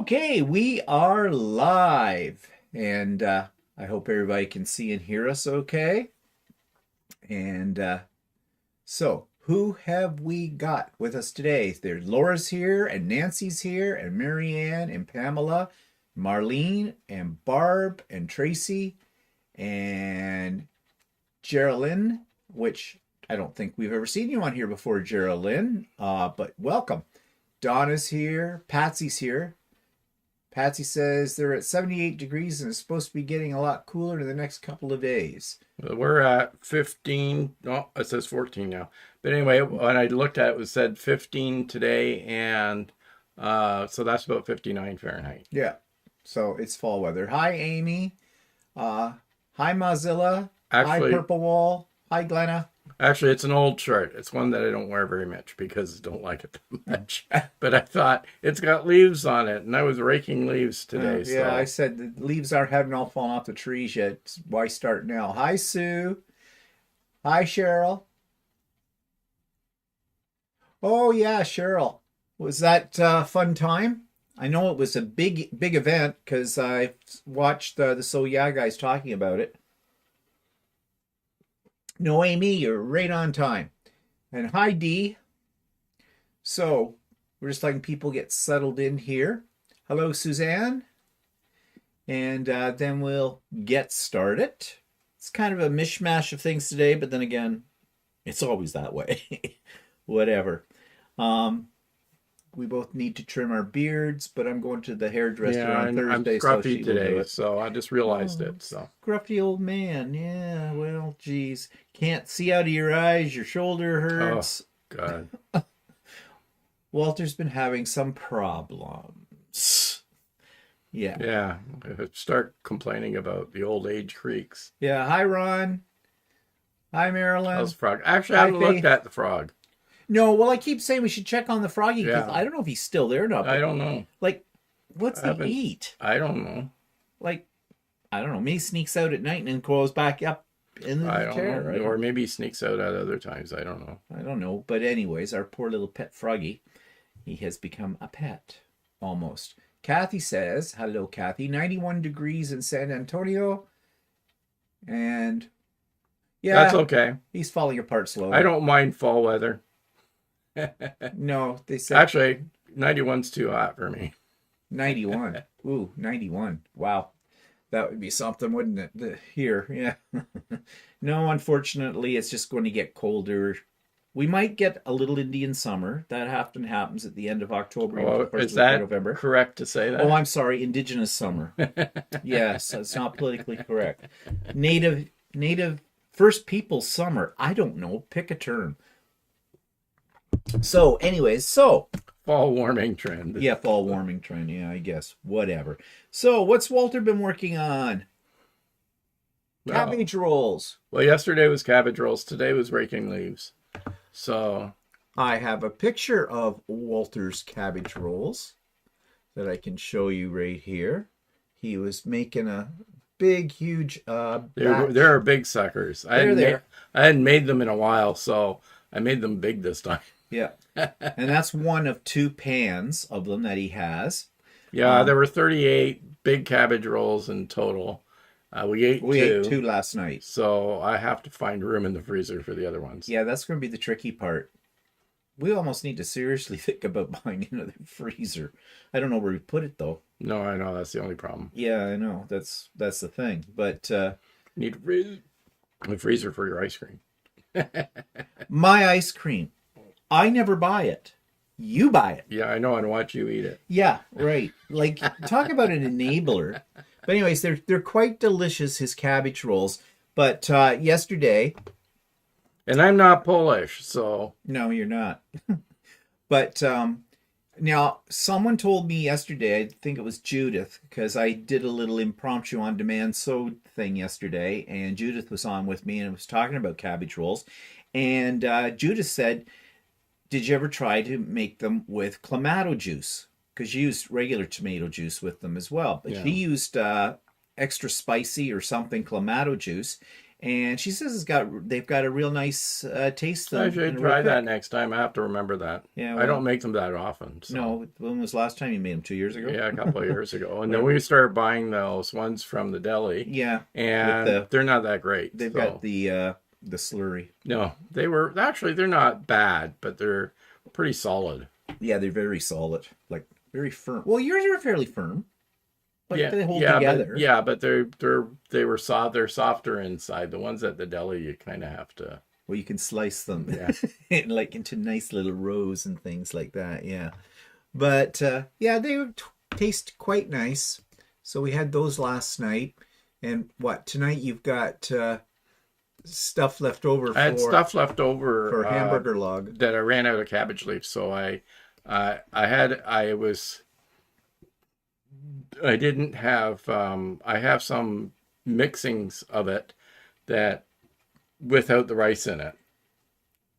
Okay, we are live, and I hope everybody can see and hear us okay. And so, who have we got with us today? There's Laura's here, and Nancy's here, and Marianne, and Pamela, Marlene, and Barb, and Tracy, and Geraldine, which I don't think we've ever seen you on here before, Geraldine, but welcome. Donna's here, Patsy's here. Patsy says they're at 78 degrees and it's supposed to be getting a lot cooler in the next couple of days. We're at 15. Oh, it says 14 now. But anyway, when I looked at it, it said 15 today, and so that's about 59 Fahrenheit. Yeah, so it's fall weather. Hi, Amy. Hi, Mozilla. Actually, hi, Purple Wall. Hi, Glenna. Actually, it's an old shirt. It's one that I don't wear very much because I don't like it that much. But I thought it's got leaves on it, and I was raking leaves today. Yeah, I said the leaves haven't all fallen off the trees yet. Why start now? Hi, Sue. Hi, Cheryl. Oh yeah, Cheryl. Was that fun time? I know it was a big event because I watched the So Yeah guys talking about it. No, Amy, you're right on time. And hi, Dee. So, we're just letting people get settled in here. Hello, Suzanne. And then we'll get started. It's kind of a mishmash of things today, but then again, it's always that way. Whatever. We both need to trim our beards, but I'm going to the hairdresser on Thursday. I'm scruffy today, so I just realized it. So scruffy old man. Yeah, well, geez. Can't see out of your eyes. Your shoulder hurts. Oh, God. Walter's been having some problems. Yeah. Yeah. Start complaining about the old age creaks. Yeah. Hi, Ron. Hi, Marilyn. How's the frog? Actually, I haven't looked at the frog. No, well, I keep saying we should check on the froggy because Yeah. I don't know if he's still there or not. I don't know. Like, what's he eat? I don't know. Like, I don't know. Maybe he sneaks out at night and then goes back up in the chair. Right? Or maybe he sneaks out at other times. I don't know. I don't know. But anyways, our poor little pet froggy, he has become a pet, almost. Kathy says, hello, Kathy. 91 degrees in San Antonio. And, yeah. That's okay. He's falling apart slowly. I don't mind fall weather. No, they said... Actually, 91's too hot for me. 91. Ooh, 91. Wow. That would be something, wouldn't it? Here, yeah. No, unfortunately, it's just going to get colder. We might get a little Indian summer. That often happens at the end of October. Is that November. Correct to say that? Oh, I'm sorry. Indigenous summer. Yes, it's not politically correct. Native First People summer. I don't know. Pick a term. So, anyways, fall warming trend. Yeah, fall warming trend. Yeah, I guess. Whatever. So, what's Walter been working on? Cabbage rolls. Well, yesterday was cabbage rolls. Today was raking leaves. So, I have a picture of Walter's cabbage rolls that I can show you right here. He was making a big, huge they're big suckers. I hadn't made them in a while, so I made them big this time. Yeah. And that's one of two pans of them that he has. Yeah, there were 38 big cabbage rolls in total. We ate two last night. So I have to find room in the freezer for the other ones. Yeah, that's going to be the tricky part. We almost need to seriously think about buying another freezer. I don't know where we put it, though. No, I know. That's the only problem. Yeah, I know. That's the thing. But need a freezer for your ice cream. My ice cream. I never buy it. You buy it. Yeah, I know. And watch you eat it. Yeah, right. Like, talk about an enabler. But anyways, they're quite delicious, his cabbage rolls. But yesterday... And I'm not Polish, so... No, you're not. But now, someone told me yesterday, I think it was Judith, because I did a little impromptu on-demand sewed thing yesterday, and Judith was on with me and was talking about cabbage rolls. And Judith said... Did you ever try to make them with clamato juice? Because you used regular tomato juice with them as well. But he used extra spicy or something clamato juice. and she says they've got a real nice taste to I them. should And real try that quick. next time. I have to remember that. Yeah, I don't well, make them that often. So no. When was the last time you made them? 2 years ago? yeah, a couple of years ago. And then Whatever. we started buying those ones from the deli, Yeah, with and they're not that great. they've got So the slurry. no, they're not bad, but they're pretty solid. Yeah, they're very solid, like very firm. Well, yours are fairly firm, but Yeah, they hold yeah, together. but they were soft. They're softer inside. The ones at the deli, you kind of have to. Well, you can slice them Yeah. like into nice little rows and things like that. Yeah, but yeah, they taste quite nice. So we had those last night, and what tonight you've got stuff left over I had stuff left over for hamburger log. that I ran out of cabbage leaves, so I didn't have I have some mixings of it that without the rice in it.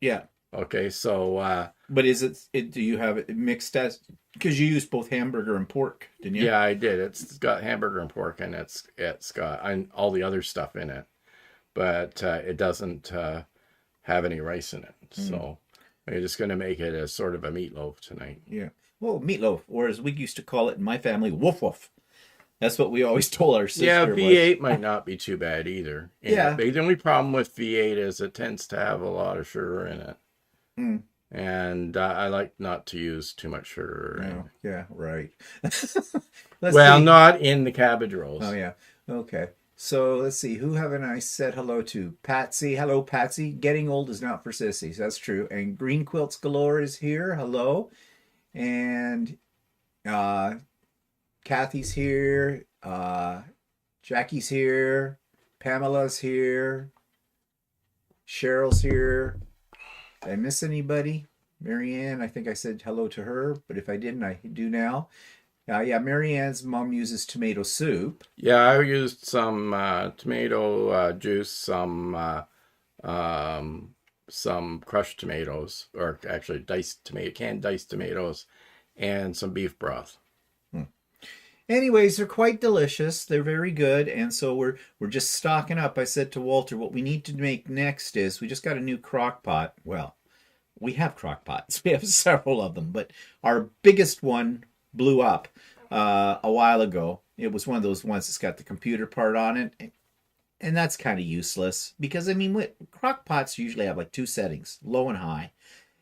Yeah, Okay, so but is it? Do you have it mixed as? Because you used both hamburger and pork, didn't you? yeah, I did. It's got hamburger and pork, and it's got all the other stuff in it, but it doesn't have any rice in it. So I'm just going to make it as sort of a meatloaf tonight. Yeah. Well, meatloaf, or as we used to call it in my family, woof woof. That's what we always told our sister. Yeah, was. V8 might not be too bad either. Yeah. The only problem with V8 is it tends to have a lot of sugar in it. Mm. And I like not to use too much sugar. Oh, yeah, right. Well, not in the cabbage rolls. Oh, yeah. Okay. So let's see. Who haven't I said hello to? Patsy. Hello, Patsy. Getting old is not for sissies. That's true. And Green Quilts Galore is here. Hello. And Kathy's here. Jackie's here. Pamela's here. Cheryl's here. Did I miss anybody? Marianne, I think I said hello to her, but if I didn't, I do now. Yeah, Marianne's mom uses tomato soup. Yeah, I used some tomato juice, some crushed tomatoes, or actually canned diced tomatoes, and some beef broth. Anyways, they're quite delicious. They're very good, and so we're just stocking up. I said to Walter, what we need to make next is we just got a new crock pot. Well, we have crock pots. We have several of them, but our biggest one blew up a while ago. It was one of those ones that's got the computer part on it, and that's kind of useless because I mean, crock pots usually have like two settings, low and high,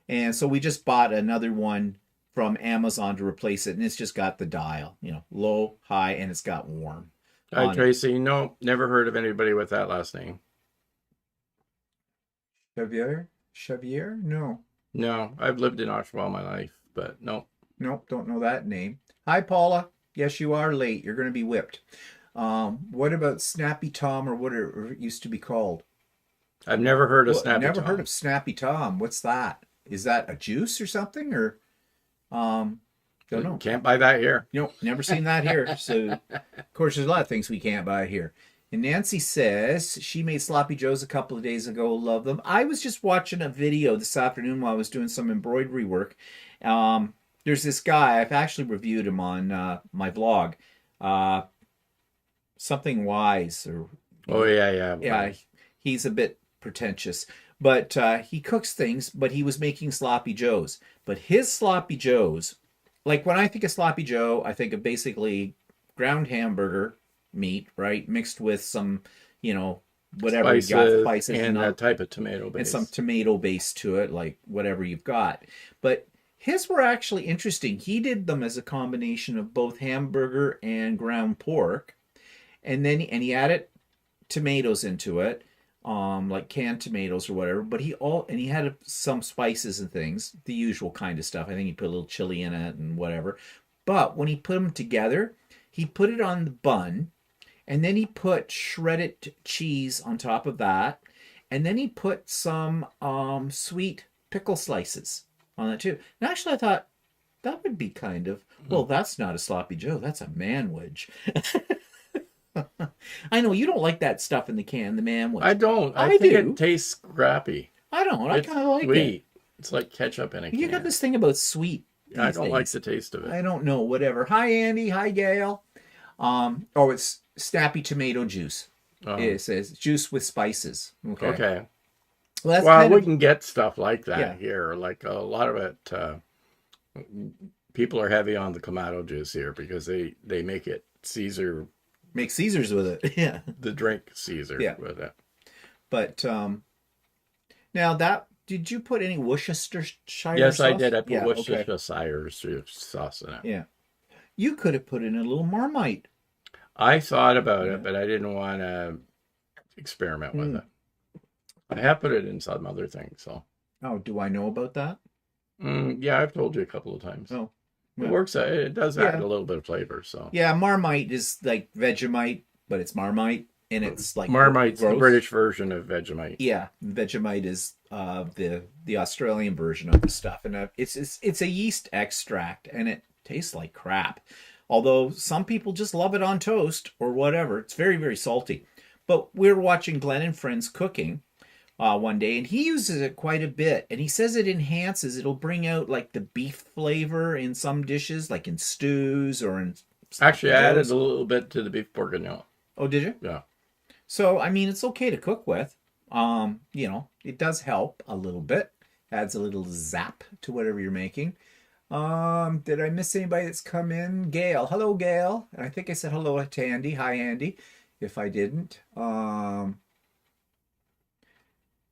and so we just bought another one from Amazon to replace it, and it's just got the dial, low, high, and it's got warm. Hi, Tracy. No, never heard of anybody with that last name. Xavier? No. No, I've lived in Oshawa all my life, but no. Nope, don't know that name. Hi, Paula. Yes, you are late. You're going to be whipped. What about Snappy Tom, or what it used to be called? I've never heard of Snappy Tom. Never heard of Snappy Tom. What's that? Is that a juice or something, or don't know. Can't buy that here. Nope, never seen that here. So, of course, there's a lot of things we can't buy here. And Nancy says she made sloppy joes a couple of days ago. Love them. I was just watching a video this afternoon while I was doing some embroidery work. There's this guy. I've actually reviewed him on my blog. Something Wise, or Yeah. He's a bit pretentious, but he cooks things. But he was making sloppy joes. But his sloppy joes, like when I think of sloppy joe, I think of basically ground hamburger meat, right, mixed with some, whatever Spices, you got, spices and a type of tomato base. and some tomato base to it, like whatever you've got. But his were actually interesting. He did them as a combination of both hamburger and ground pork, and he added tomatoes into it, like canned tomatoes or whatever. But he had some spices and things, the usual kind of stuff. I think he put a little chili in it and whatever. But when he put them together, he put it on the bun. And then he put shredded cheese on top of that. And then he put some sweet pickle slices on it too. And actually I thought that would be kind of, well, that's not a sloppy joe. That's a manwich. I know you don't like that stuff in the can, the manwich. I don't. I think do. it tastes crappy. I don't. I kind of like sweet. it. It's like ketchup in a can. You got this thing about sweet. I don't days. like the taste of it. I don't know. Whatever. Hi, Andy. Hi, Gail. It's Snappy Tomato Juice. Oh, It says juice with spices. Okay. okay. Well, that's Well, kind we of, can get stuff like yeah. that here. Like a lot of it, people are heavy on the Clamato juice here because they make it Caesar, Make Caesars with it. Yeah. the drink Caesar Yeah. with it. But now that did you put any Worcestershire Yes, I did. sauce? I put Yeah. Okay. Worcestershire sauce in it. Yeah. You could have put in a little Marmite. I thought about it, Yeah. but I didn't want to experiment with Mm. it. I have put it in some other things, so Oh, do I know about that? yeah, I've told you a couple of times. Oh, It well, works. It does add yeah. a little bit of flavor. So Yeah, Marmite is like Vegemite, but it's Marmite and it's like Marmite's the gross. British version of Vegemite. Yeah, Vegemite is the Australian version of the stuff, and it's a yeast extract, and it tastes like crap. Although some people just love it on toast or whatever. It's very very salty. But we were watching Glenn and Friends cooking one day, and he uses it quite a bit, and he says it enhances. It'll bring out like the beef flavor in some dishes, like in stews or in Actually, sloppy I added joes. a little bit to the beef bourguignon. Oh, did you? Yeah. So, I mean, it's okay to cook with. It does help a little bit. Adds a little zap to whatever you're making. Did I miss anybody that's come in? Gail. Hello, Gail. And I think I said hello to Andy. Hi, Andy. If I didn't.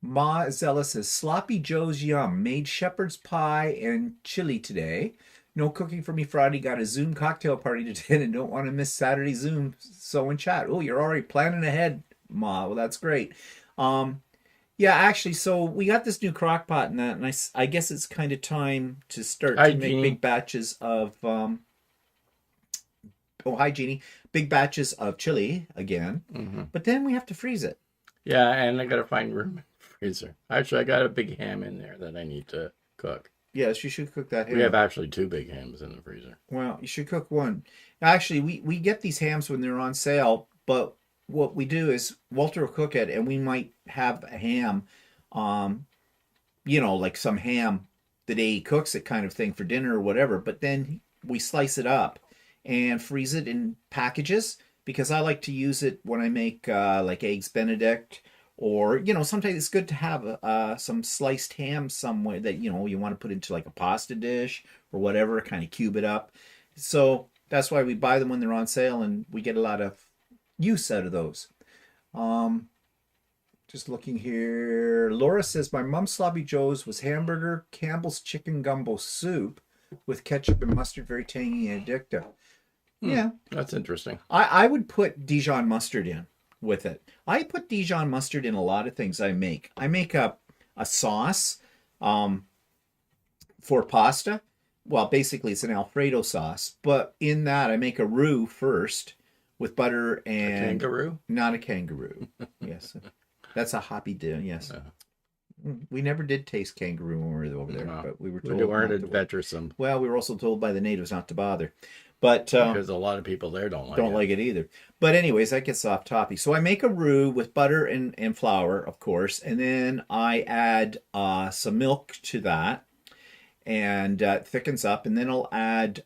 Ma Zella says, Sloppy Joe's yum. Made shepherd's pie and chili today. No cooking for me Friday. Got a Zoom cocktail party to attend and don't want to miss Saturday Zoom. So in chat. Oh, you're already planning ahead, Ma. Well, that's great. Yeah, actually, so we got this new crock pot and that, and I guess it's kind of time to start Hi, to make Jeannie. big batches of, oh, hi, Jeannie. Big batches of chili again. Hmm. But then we have to freeze it. Yeah, and I got to find room in the freezer. Actually, I got a big ham in there that I need to cook. Yes, you should cook that ham. We have actually two big hams in the freezer. Well, you should cook one. Actually, we get these hams when they're on sale, but what we do is Walter will cook it, and we might have a ham, like some ham the day he cooks it kind of thing for dinner or whatever. But then we slice it up and freeze it in packages because I like to use it when I make like eggs Benedict or sometimes it's good to have some sliced ham somewhere that you want to put into like a pasta dish or whatever, kind of cube it up. So that's why we buy them when they're on sale and we get a lot of use out of those. Just looking here. Laura says my mom's sloppy joe's was hamburger, Campbell's chicken gumbo soup with ketchup and mustard, very tangy and addictive. Yeah, That's interesting. I would put Dijon mustard in with it. I put Dijon mustard in a lot of things I make. I make a sauce for pasta. Well, basically it's an Alfredo sauce, but in that I make a roux first with butter A and kangaroo? not a kangaroo. Yes, that's a hoppy dill. Yes, Uh, we never did taste kangaroo when we were over there, no. but we were We told weren't not to. adventuresome Well, we were also told by the natives not to bother, but because a lot of people there don't like don't it. like it either. But anyways, that gets off topic. So I make a roux with butter and flour, of course, and then I add some milk to that, and it thickens up. And then I'll add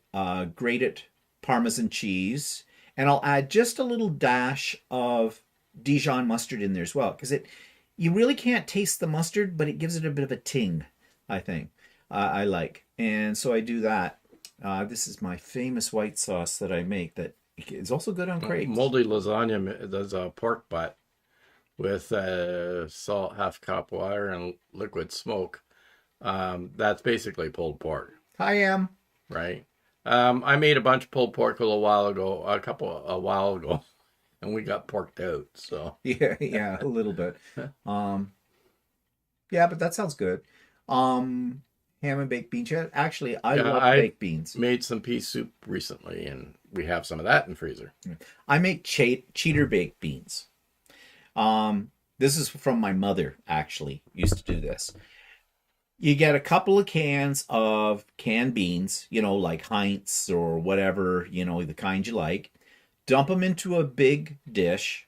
grated Parmesan cheese, and I'll add just a little dash of Dijon mustard in there as well, because you really can't taste the mustard, but it gives it a bit of a ting, I think. I like, and so I do that. This is my famous white sauce that I make that is also good on crepes. Moldy lasagna does a pork butt with salt, half cup water, and liquid smoke. That's basically pulled pork, I am. right? I made a bunch of pulled pork a while ago, and we got porked out. So Yeah, a little bit. Yeah, but that sounds good. Ham and baked beans. Yeah, actually, I Yeah, love I baked beans. made some pea soup recently, and we have some of that in the freezer. I make cheater baked beans. This is from my mother, actually, used to do this. You get a couple of cans of canned beans, like Heinz or whatever, the kind you like. Dump them into a big dish,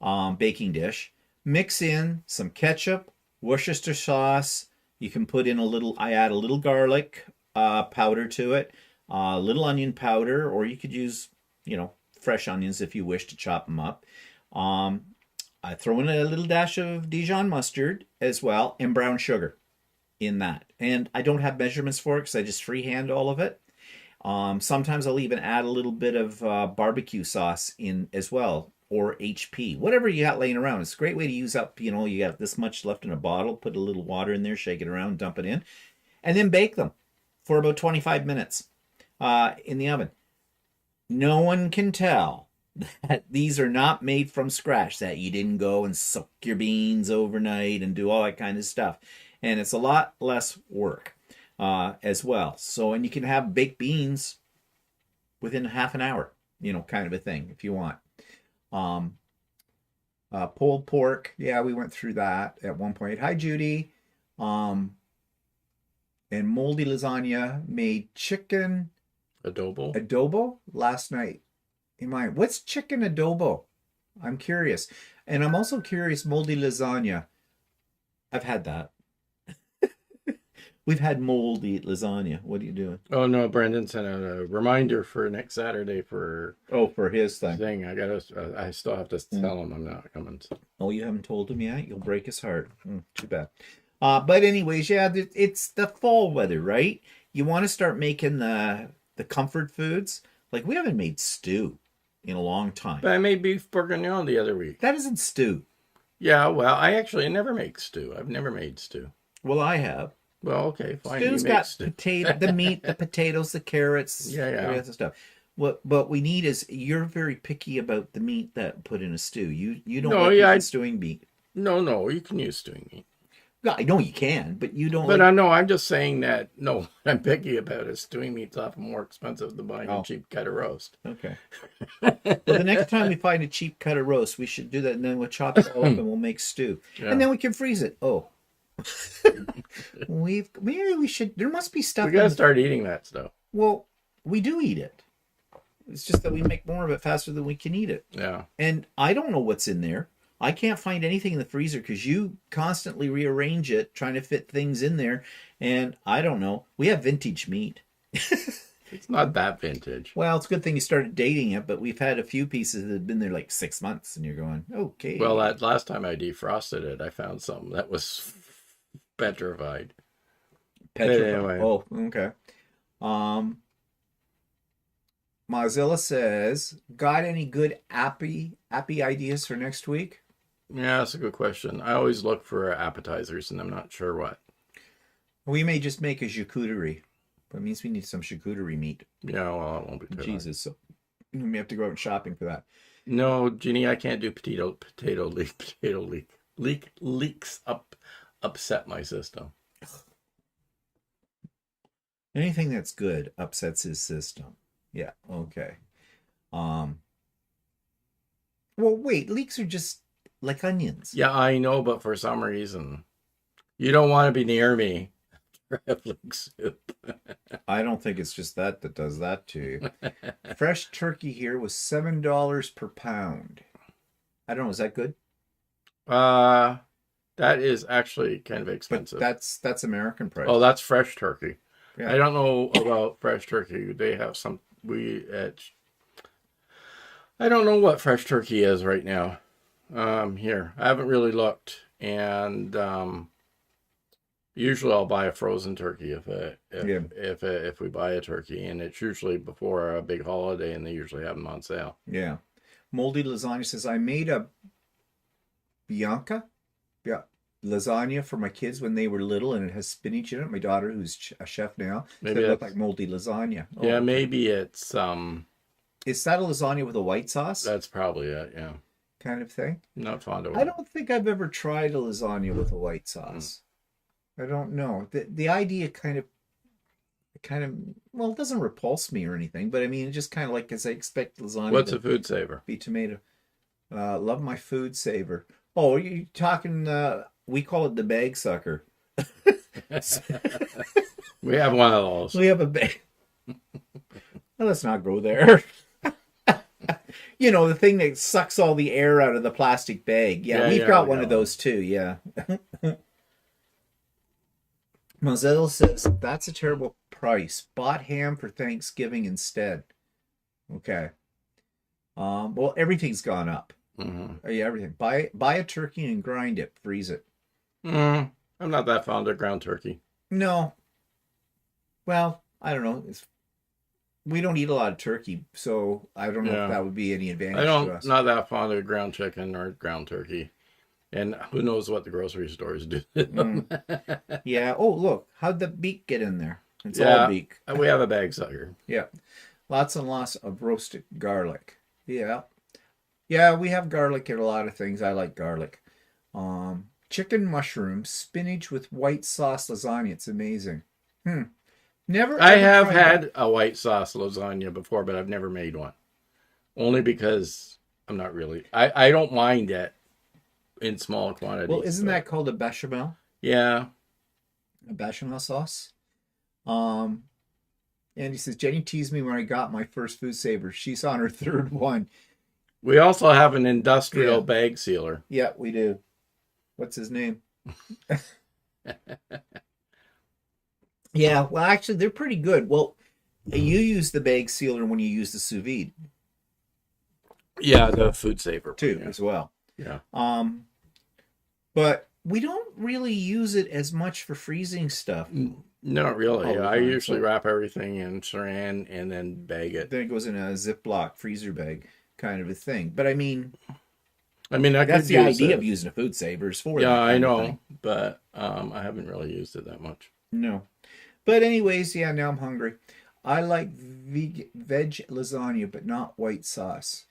baking dish. Mix in some ketchup, Worcester sauce. You can put in I add a little garlic powder to it, a little onion powder, or you could use, fresh onions if you wish to chop them up. I throw in a little dash of Dijon mustard as well, and brown sugar in that. And I don't have measurements for it because I just freehand all of it. Sometimes I'll even add a little bit of barbecue sauce in as well, or HP, whatever you got laying around. It's a great way to use up, you know, you got this much left in a bottle, put a little water in there, shake it around, dump it in, and then bake them for about 25 minutes in the oven. No one can tell that these are not made from scratch, that you didn't go and soak your beans overnight and do all that kind of stuff. And it's a lot less work as well. So, and you can have baked beans within half an hour, you know, kind of a thing if you want. Pulled pork. Yeah, we went through that at one point. Hi, Judy. And Moldy Lasagna made chicken adobo last night. What's chicken adobo? I'm curious. And I'm also curious, Moldy Lasagna. I've had that. We've had moldy lasagna. What are you doing? Oh no, Brendan sent out a reminder for next Saturday for his thing. I still have to tell him I'm not coming. Oh, you haven't told him yet? You'll break his heart. Too bad. But anyways, yeah, it's the fall weather, right? You want to start making the comfort foods. Like, we haven't made stew in a long time. But I made beef bourguignon the other week. That isn't stew. Yeah, well, I actually never make stew. I've never made stew. Well, I have. Well, okay, fine. Stew's got the meat, the potatoes, the carrots, that stuff. What we need is, you're very picky about the meat that put in a stew. You don't like stewing meat. No, you can use stewing meat. No, I know you can, but you don't. But I know, I'm just saying that, no, I'm picky about it. Stewing meat's often more expensive than buying a cheap cut of roast. Okay. Well, the next time we find a cheap cut of roast, we should do that, and then we'll chop it all up and we'll make stew. Yeah. And then we can freeze it. Oh. Maybe we should. There must be stuff. We gotta start eating that stuff. Well, we do eat it. It's just that we make more of it faster than we can eat it. Yeah. And I don't know what's in there. I can't find anything in the freezer because you constantly rearrange it, trying to fit things in there. And I don't know. We have vintage meat. It's not that vintage. Well, it's a good thing you started dating it, but we've had a few pieces that have been there like 6 months, and you're going, okay. Well, that last time I defrosted it, I found something that was petrified. Anyway. Oh, okay. Mozilla says, got any good appy ideas for next week? Yeah, that's a good question. I always look for appetizers, and I'm not sure what. We may just make a charcuterie. But it means we need some charcuterie meat. Yeah, well, it won't be too Jesus, so we may have to go out shopping for that. No, Jeannie, I can't do potato leaks upset my system. Anything that's good upsets his system. Yeah, okay. Well, wait, leeks are just like onions. Yeah, I know, but for some reason, you don't want to be near me. Leek soup. I don't think it's just that does that to you. Fresh turkey here was $7 per pound. I don't know, is that good? That is actually kind of expensive. But that's American price. Oh, that's fresh turkey. Yeah. I don't know about fresh turkey. They have some. I don't know what fresh turkey is right now. Here, I haven't really looked, and usually I'll buy a frozen turkey if we buy a turkey, and it's usually before a big holiday, and they usually have them on sale. Yeah. Moldy Lasagna says, I made a lasagna for my kids when they were little, and it has spinach in it. My daughter, who's a chef now, said it looked like moldy lasagna. Oh, yeah, maybe it's Is that a lasagna with a white sauce? That's probably it. Yeah. Kind of thing. Not fond of it. I don't think I've ever tried a lasagna with a white sauce. I don't know. The idea kind of well, it doesn't repulse me or anything, but I mean, it just kind of like, as I expect lasagna. What's a food saver? Be tomato. Love my food saver. Oh, are you talking? We call it the bag sucker. We have one of those. We have a bag. Well, let's not go there. You know, the thing that sucks all the air out of the plastic bag. Yeah, we've got one of those too. Yeah. Mozilla says, that's a terrible price. Bought ham for Thanksgiving instead. Okay. Well, everything's gone up. Mm-hmm. Yeah, everything. Buy a turkey and grind it, freeze it. I'm not that fond of ground turkey. No, well, I don't know. We don't eat a lot of turkey, so I don't know if Yeah. that would be any I advantage to don't, us. not that fond of ground chicken or ground turkey. And who knows what the grocery stores do to them. Mm. Yeah. Oh, look, how'd the beak get in there? It's all Yeah, beak. we have a bag sucker. Yeah. Lots and lots of roasted garlic. Yeah. Yeah, we have garlic in a lot of things. I like garlic. Chicken mushrooms, spinach with white sauce lasagna. It's amazing. Hmm. Never I ever have tried had that. a white sauce lasagna before, but I've never made one. Only because I'm not really. I don't mind it in small Well, quantities, isn't but that called a bechamel? yeah. A bechamel sauce? Um, and he says, Jenny teased me when I got my first food saver. She's on her third one. We also have an industrial Yeah. bag sealer. Yeah, we do. What's his name? Yeah, well, actually, they're pretty good. Well, you use the bag sealer when you use the sous vide Yeah, the food saver too, yeah. as well. Yeah. But we don't really use it as much for freezing stuff. Not really. All the I time, usually so- wrap everything in saran and then bag it. Then it goes in a Ziploc freezer bag, kind of a thing. But I mean, I mean, I that's could the use idea it. of using a food saver is for Yeah, that I kind of know, thing. but I haven't really used it that much. No. But anyways, yeah, now I'm hungry. I like veg lasagna, but not white sauce.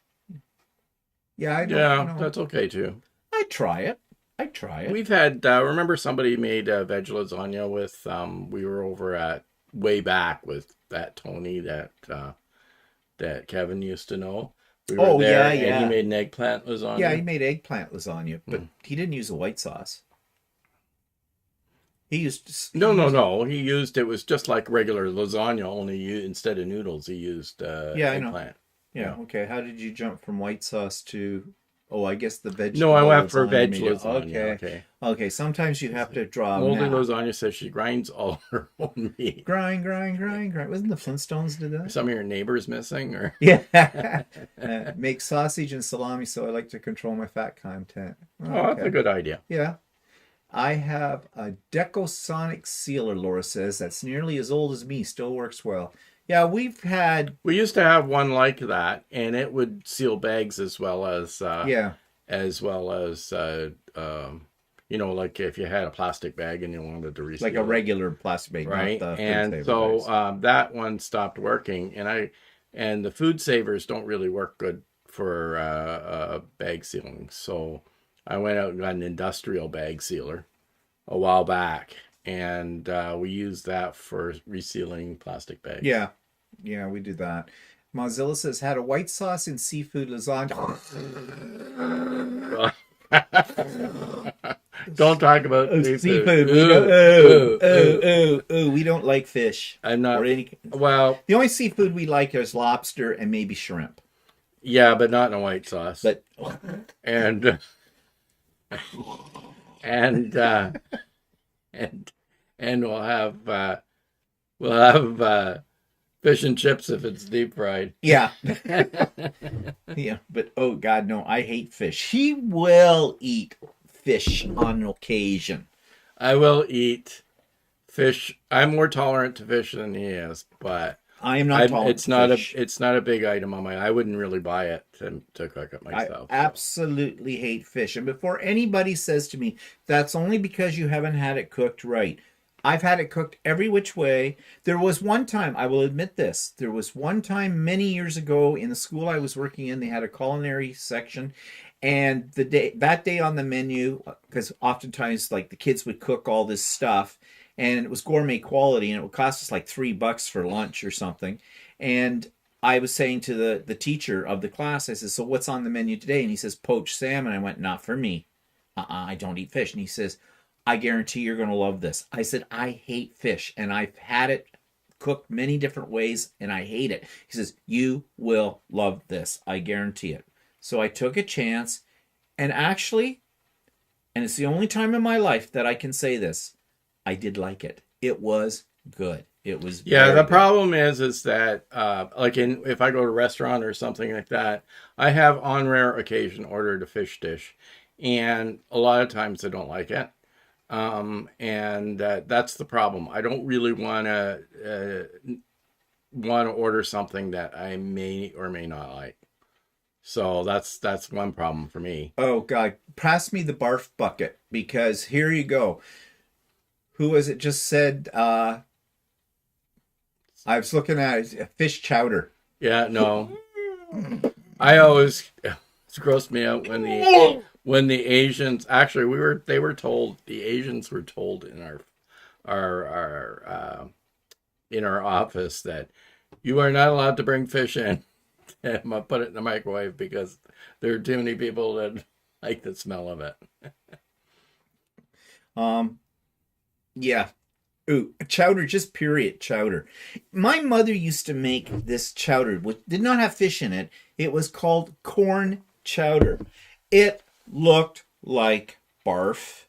Yeah, I don't Yeah, know. that's okay too. I'd try it. I'd try it. We've had remember somebody made a veg lasagna with we were over at way back with that Tony that Kevin used to know. We were Oh, there yeah, and he yeah. made an eggplant lasagna. Yeah, he made eggplant lasagna, but he didn't use a white sauce. He used No. He used it was just like regular lasagna, only instead of noodles, he used Yeah, I know. eggplant. Yeah, okay. How did you jump from white sauce to? Oh, I guess the No, vegetable. I went for lasagna veg made it- lasagna. Okay. Okay. Okay. Sometimes you have to draw a Moldy map. lasagna says she grinds all her own meat. Grind. Wasn't the Flintstones did Are that? some of your neighbors missing or Yeah. Make sausage and salami, so I like to control my fat content. Oh, that's a good idea. Yeah. I have a Decosonic sealer, Laura says. That's nearly as old as me. Still works well. Yeah, we've had. We used to have one like that, and it would seal bags as well as Yeah. like if you had a plastic bag and you wanted to reseal Like a regular plastic bag, right? not the And food so saver bags. that one stopped working, and the food savers don't really work good for bag sealing. So I went out and got an industrial bag sealer a while back, and we used that for resealing plastic bags. Yeah. Yeah, we do that. Mozilla says, had a white sauce in seafood lasagna. Don't talk about Seafood. We don't like fish. I'm not. Or any. Well, The only seafood we like is lobster and maybe shrimp. yeah, but not in a white sauce. But and and we'll have fish and chips if it's deep fried. yeah. Yeah, but oh God, no, I hate fish. He will eat fish on occasion. I will eat fish. I'm more tolerant to fish than he is, but I am not tolerant it's not to fish. it's not a big item on my. I wouldn't really buy it to cook it I myself. absolutely hate fish. And before anybody says to me, that's only because you haven't had it cooked right. I've had it cooked every which way. There was one time, I will admit this, there was one time many years ago in the school I was working in, they had a culinary section. And that day on the menu, because oftentimes like the kids would cook all this stuff and it was gourmet quality and it would cost us like $3 for lunch or something. And I was saying to the teacher of the class, I said, so what's on the menu today? And he says, poached salmon. I went, not for me. I don't eat fish. And he says, I guarantee you're going to love this. I said, I hate fish and I've had it cooked many different ways and I hate it. He says, you will love this. I guarantee it. So I took a chance and actually, and it's the only time in my life that I can say this, I did like it. It was good. It was Yeah, very the good. problem is that like if I go to a restaurant or something like that, I have on rare occasion ordered a fish dish, and a lot of times I don't like it. And that's the problem. I don't really want to order something that I may or may not like. So that's one problem for me. Oh God, pass me the barf bucket because here you go. Who was it just said? I was looking at it, fish chowder. Yeah, no, I always it's grossed me out when the Asians actually they were told the Asians were told in our in our office that you are not allowed to bring fish in and put it in the microwave because there are too many people that like the smell of it. Um, yeah. Ooh, chowder, just period chowder. My mother used to make this chowder, which did not have fish in it. It was called corn chowder. It looked like barf.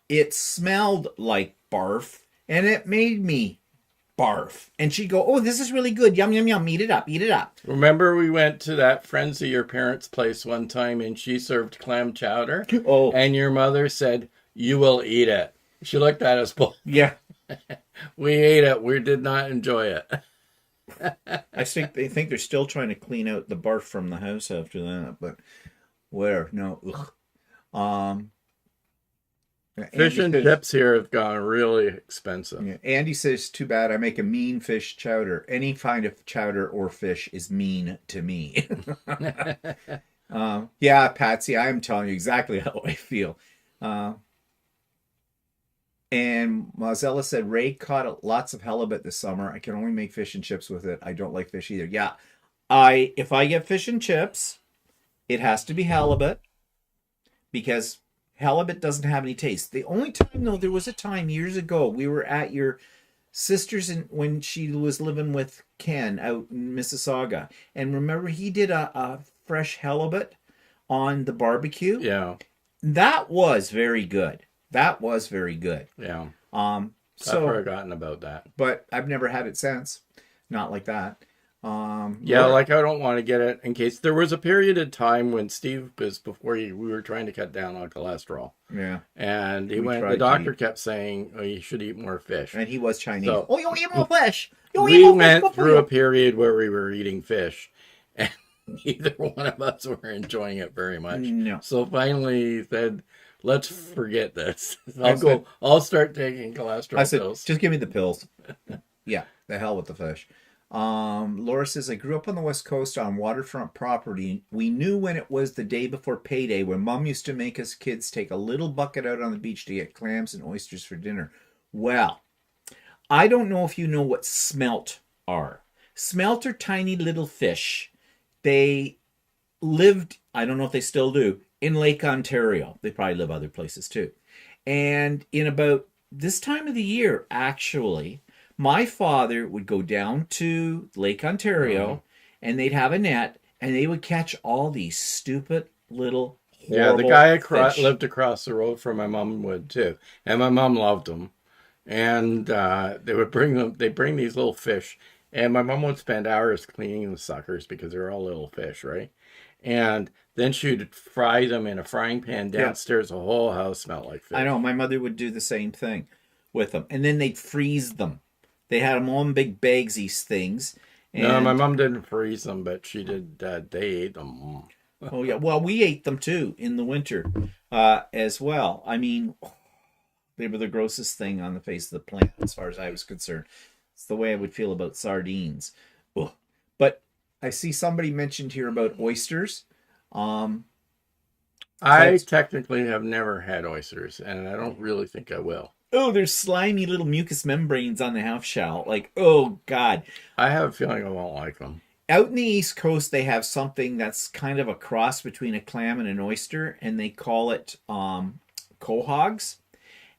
It smelled like barf, and it made me barf. And she'd go, "Oh, this is really good. Yum, yum, yum. Eat it up, eat it up." Remember we went to that friends of your parents' place one time and she served clam chowder Oh, and your mother said, "You will eat it." She looked at us both. yeah. We ate it. We did not enjoy it. I think they think they're still trying to clean out the barf from the house after that, but where? No. Ugh. Um, Fish Andy and says, chips here have gone really expensive. yeah, Andy says, too bad I make a mean fish chowder. Any kind of chowder or fish is mean to me. Yeah, Patsy, I am telling you exactly how I feel. Uh, and Mozilla said, Ray caught lots of halibut this summer. I can only make fish and chips with it. I don't like fish either. Yeah, if I get fish and chips, it has to be halibut because halibut doesn't have any taste. The only time though, there was a time years ago we were at your sister's when she was living with Ken out in Mississauga, and remember he did a fresh halibut on the barbecue. Yeah, That was very good. That was very good. yeah. Um, I've so, forgotten about that. but I've never had it since. Not like that. Yeah, Laura, like I don't want to get it in case there was a period of time when Steve was we were trying to cut down on cholesterol, yeah, and We the tried to doctor eat. kept saying, "Oh, you should eat more fish." And he was Chinese. So Oh, you eat more fish. You eat we more fish. went through a period where we were eating fish, and neither one of us were enjoying it very much. No. So finally, he said, "Let's forget this. I said- I'll start taking cholesterol I said, pills." just give me the pills. Yeah, the hell with the fish. Laura says, I grew up on the West Coast on waterfront property. We knew when it was the day before payday when Mom used to make us kids take a little bucket out on the beach to get clams and oysters for dinner. Well, I don't know if you know what smelt are. Smelt are tiny little fish. They lived, I don't know if they still do, in Lake Ontario. They probably live other places too. And in about this time of the year, actually, my father would go down to Lake Ontario and they'd have a net and they would catch all these stupid little horrible The guy fish. lived across the road from my mom would too, and my mom loved them. And they would bring these little fish, and my mom would spend hours cleaning the suckers because they're all little fish, right? And then she'd fry them in a frying pan downstairs. The whole house smelled like fish. I know, my mother would do the same thing with them. And then they'd freeze them. They had them all in big bags, these things. And, No, my mom didn't freeze them, but she did. They ate them. oh, yeah. Well, we ate them too in the winter as well. I mean, they were the grossest thing on the face of the planet as far as I was concerned. It's the way I would feel about sardines. Ugh. But I see somebody mentioned here about oysters. I technically have never had oysters, and I don't really think I will. Oh, there's slimy little mucous membranes on the half shell. Like, oh, God. I have a feeling I won't like them. Out in the East Coast, they have something that's kind of a cross between a clam and an oyster, and they call it quahogs.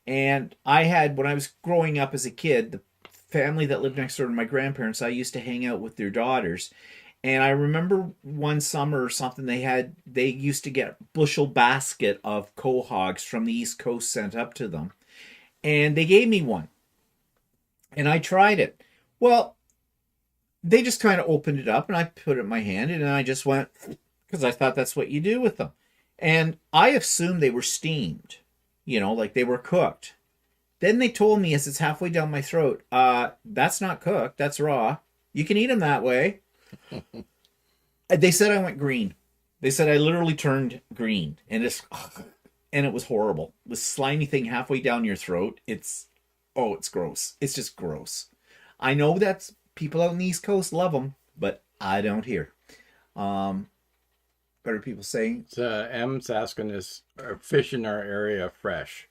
And I had, when I was growing up as a kid, the family that lived next door to my grandparents, I used to hang out with their daughters. And I remember one summer or something, they used to get a bushel basket of quahogs from the East Coast sent up to them. And they gave me one. And I tried it. Well, they just kind of opened it up and I put it in my hand and I just went, because I thought that's what you do with them. And I assumed they were steamed, like they were cooked. Then they told me as it's halfway down my throat, that's not cooked, that's raw. You can eat them that way. They said I went green. They said I literally turned green, and it was horrible. This slimy thing halfway down your throat. It's gross. It's just gross. I know that people out on the East Coast love them, but I don't here. What are people saying? M's asking, is fish in our area fresh?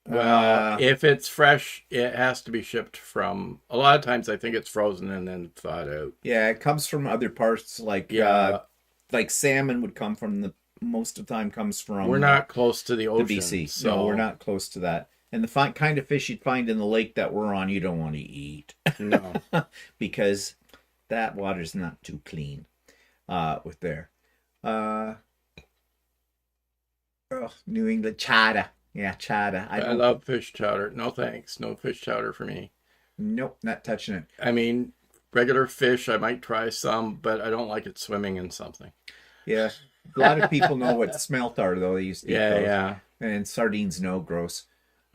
Well, if it's fresh, it has to be shipped from. A lot of times, I think it's frozen and then thawed out. Yeah, it comes from other parts, like salmon would come from most of the time comes from. We're not close to the ocean, the BC. So no, we're not close to that. And the kind of fish you'd find in the lake that we're on, you don't want to eat. No, because that water's not too clean. With there, New England chowder. Yeah, chowder. I love fish chowder. No thanks. No fish chowder for me. Nope, not touching it. I mean, regular fish, I might try some, but I don't like it swimming in something. Yeah. A lot of people know what smelt are, though. They used to eat those. Yeah. And sardines, no, gross.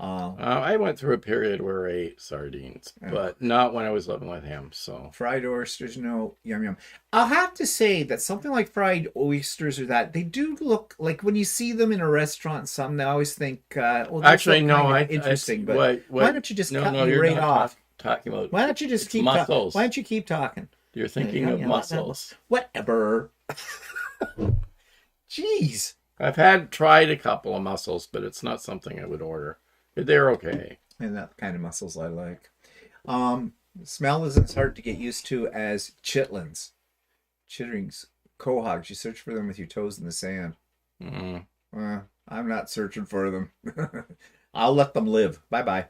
I went through a period where I ate sardines, but not when I was living with him. So fried oysters, no, yum yum. I'll have to say that something like fried oysters or that, they do look like when you see them in a restaurant. Some they always think, well, that's actually no, interesting. But why don't you just cut me right off? Talking about why don't you just keep mussels? Why don't you keep talking? You're thinking of mussels. Whatever. Jeez. I've tried a couple of mussels, but it's not something I would order. They're okay. And that kind of mussels I like. Smell isn't as hard to get used to as chitlins, chitterings, quahogs. You search for them with your toes in the sand. I'm not searching for them. I'll let them live. Bye-bye.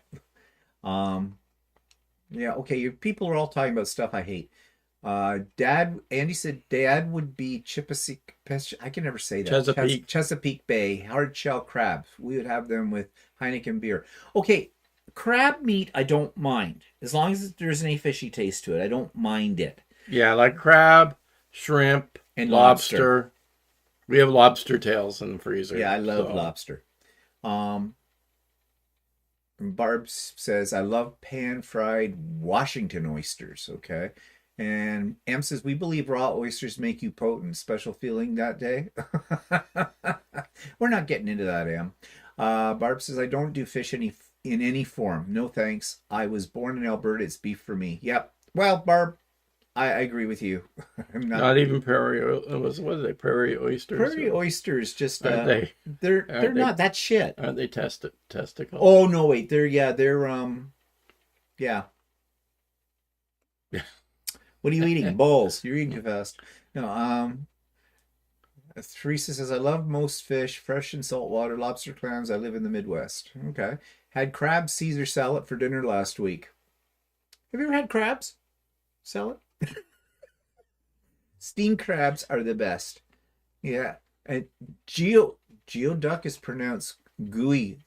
Yeah, okay, your people are all talking about stuff I hate. Andy said Dad would be I can never say that. Chesapeake Bay, hard shell crabs. We would have them with Heineken beer. Okay, crab meat I don't mind. As long as there's any fishy taste to it. I don't mind it. Yeah, like crab, shrimp, and lobster. We have lobster tails in the freezer. Yeah, I love lobster. Barb says, I love pan-fried Washington oysters. Okay. And Em says, we believe raw oysters make you potent. Special feeling that day? We're not getting into that, Em. Barb says, I don't do fish in any form. No thanks. I was born in Alberta. It's beef for me. Yep. Well, Barb, I agree with you. I'm not even prairie. What are they? Prairie oysters. Prairie oysters, just they're not that shit. Aren't they testicles? Oh no, wait. They're yeah. What are you eating? Bowls. You're eating too fast. No. Teresa says, I love most fish, fresh and saltwater, lobster, clams. I live in the Midwest. Okay. Had crab Caesar salad for dinner last week. Have you ever had crabs salad? Steamed crabs are the best. Yeah. And geoduck is pronounced gooey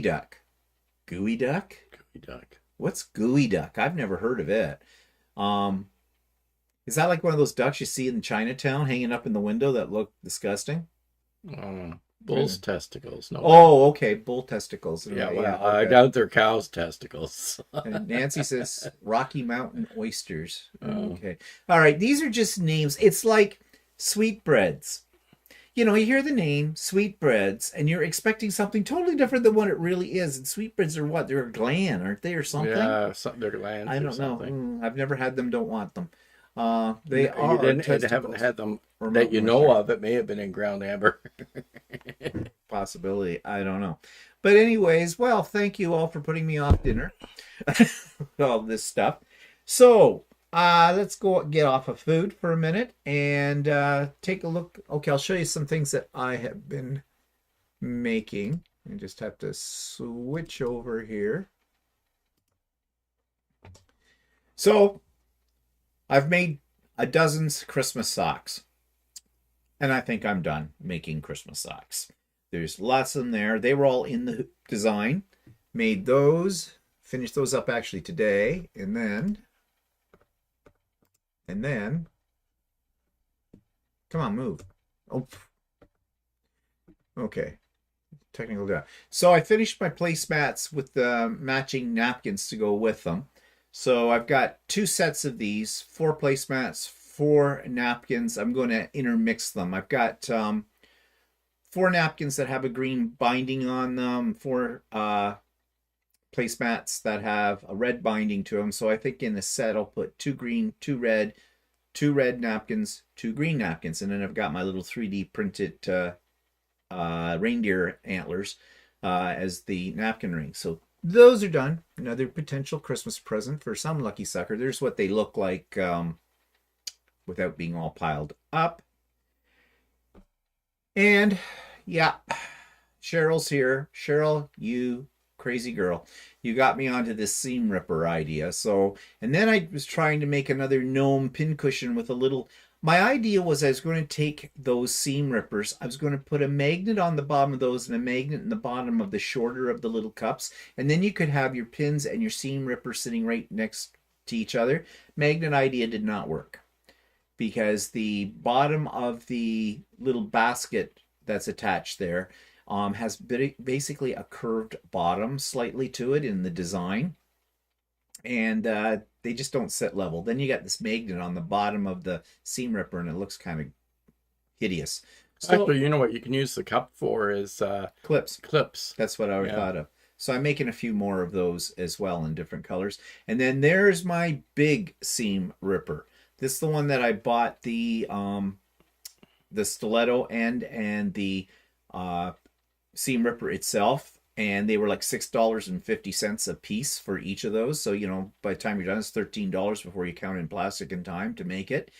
duck. Gooey duck? Gooey duck. What's gooey duck? I've never heard of it. Is that like one of those ducks you see in Chinatown hanging up in the window that look disgusting? Bull's testicles. No. Oh, okay. Bull testicles. Yeah, well, okay. I doubt they're cow's testicles. And Nancy says Rocky Mountain oysters. Okay. All right. These are just names. It's like sweetbreads. You hear the name sweetbreads and you're expecting something totally different than what it really is. And sweetbreads are what? They're a gland, aren't they, or something? Yeah, they're glands. I don't know. I've never had them. Don't want them. They are. You haven't had them that you know of. It may have been in ground amber. Possibility. I don't know. But anyways, well, thank you all for putting me off dinner. All this stuff. So let's go get off of food for a minute and take a look. Okay, I'll show you some things that I have been making. I just have to switch over here. So I've made a dozen Christmas socks. And I think I'm done making Christmas socks. There's lots of them there. They were all in the design. Made those. Finished those up actually today. And then And then, come on, move. Oh, okay. Technical doubt. So I finished my placemats with the matching napkins to go with them. So I've got 2 sets of these, 4 placemats, 4 napkins. I'm going to intermix them. I've got 4 napkins that have a green binding on them, 4 placemats that have a red binding to them. So I think in the set I'll put 2 green, 2 red, 2 red napkins, 2 green napkins, and then I've got my little 3D printed reindeer antlers as the napkin ring. So those are done. Another potential Christmas present for some lucky sucker. There's what they look like without being all piled up. And yeah, Cheryl's here. Cheryl, you crazy girl. You got me onto this seam ripper idea. So, and then I was trying to make another gnome pincushion with a little. My idea was I was going to take those seam rippers. I was going to put a magnet on the bottom of those and a magnet in the bottom of the shorter of the little cups. And then you could have your pins and your seam ripper sitting right next to each other. Magnet idea did not work because the bottom of the little basket that's attached there has basically a curved bottom slightly to it in the design. And they just don't sit level. Then you got this magnet on the bottom of the seam ripper and it looks kind of hideous. So, Actually, you know what you can use the cup for is clips. Clips. That's what I thought of. So I'm making a few more of those as well in different colors. And then there's my big seam ripper. This is the one that I bought the stiletto end and the seam ripper itself. And they were like $6.50 a piece for each of those. So, you know, by the time you're done, it's $13 before you count in plastic and time to make it.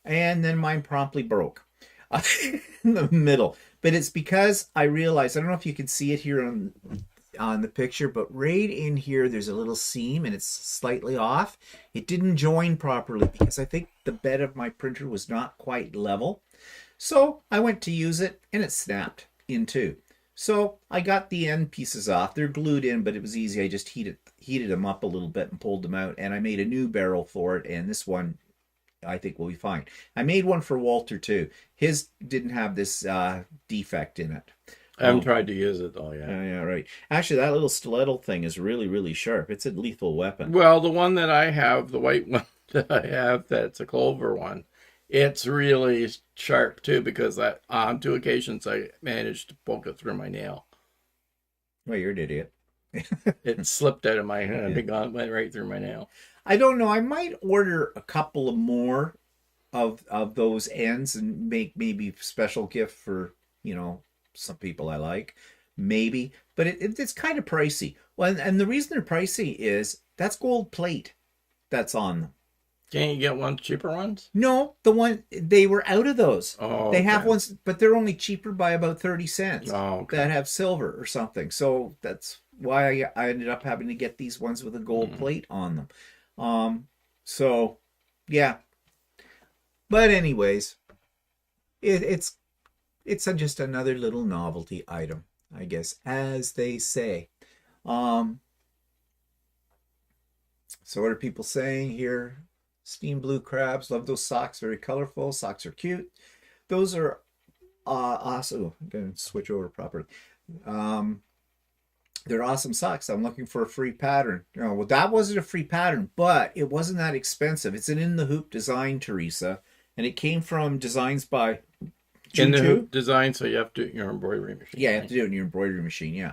And then mine promptly broke in the middle. But it's because I realized, I don't know if you can see it here on the picture, but right in here, there's a little seam and it's slightly off. It didn't join properly because I think the bed of my printer was not quite level. So I went to use it and it snapped in two. So I got the end pieces off. They're glued in, but it was easy. I just heated them up a little bit and pulled them out. And I made a new barrel for it. And this one, I think, will be fine. I made one for Walter, too. His didn't have this defect in it. I haven't tried to use it, though, yet. Yeah, right. Actually, that little stiletto thing is really, really sharp. It's a lethal weapon. Well, the one that I have, the white one that I have, that's a clover one, it's really sharp too, because on 2 occasions I managed to poke it through my nail. Well, you're an idiot. It slipped out of my hand and went right through my nail. I don't know. I might order a couple of more of those ends and make maybe special gift for, you know, some people I like. Maybe. But it's kind of pricey. Well, and the reason they're pricey is that's gold plate that's on them. Can't you get ones cheaper ones? No, they were out of those. Oh, they have ones, but they're only cheaper by about 30 cents okay. that have silver or something. So that's why I ended up having to get these ones with a gold plate on them. So yeah. But anyways, it's just another little novelty item, I guess, as they say. So what are people saying here? Steam blue crabs. Love those socks. Very colorful. Socks are cute. Those are awesome. I'm going to switch over properly. They're awesome socks. I'm looking for a free pattern. Oh, well, that wasn't a free pattern, but it wasn't that expensive. It's an In the Hoop design, Teresa. And it came from Designs by In the Hoop design, so you have to do it in your embroidery machine. Yeah, you have to do it in your embroidery machine, yeah.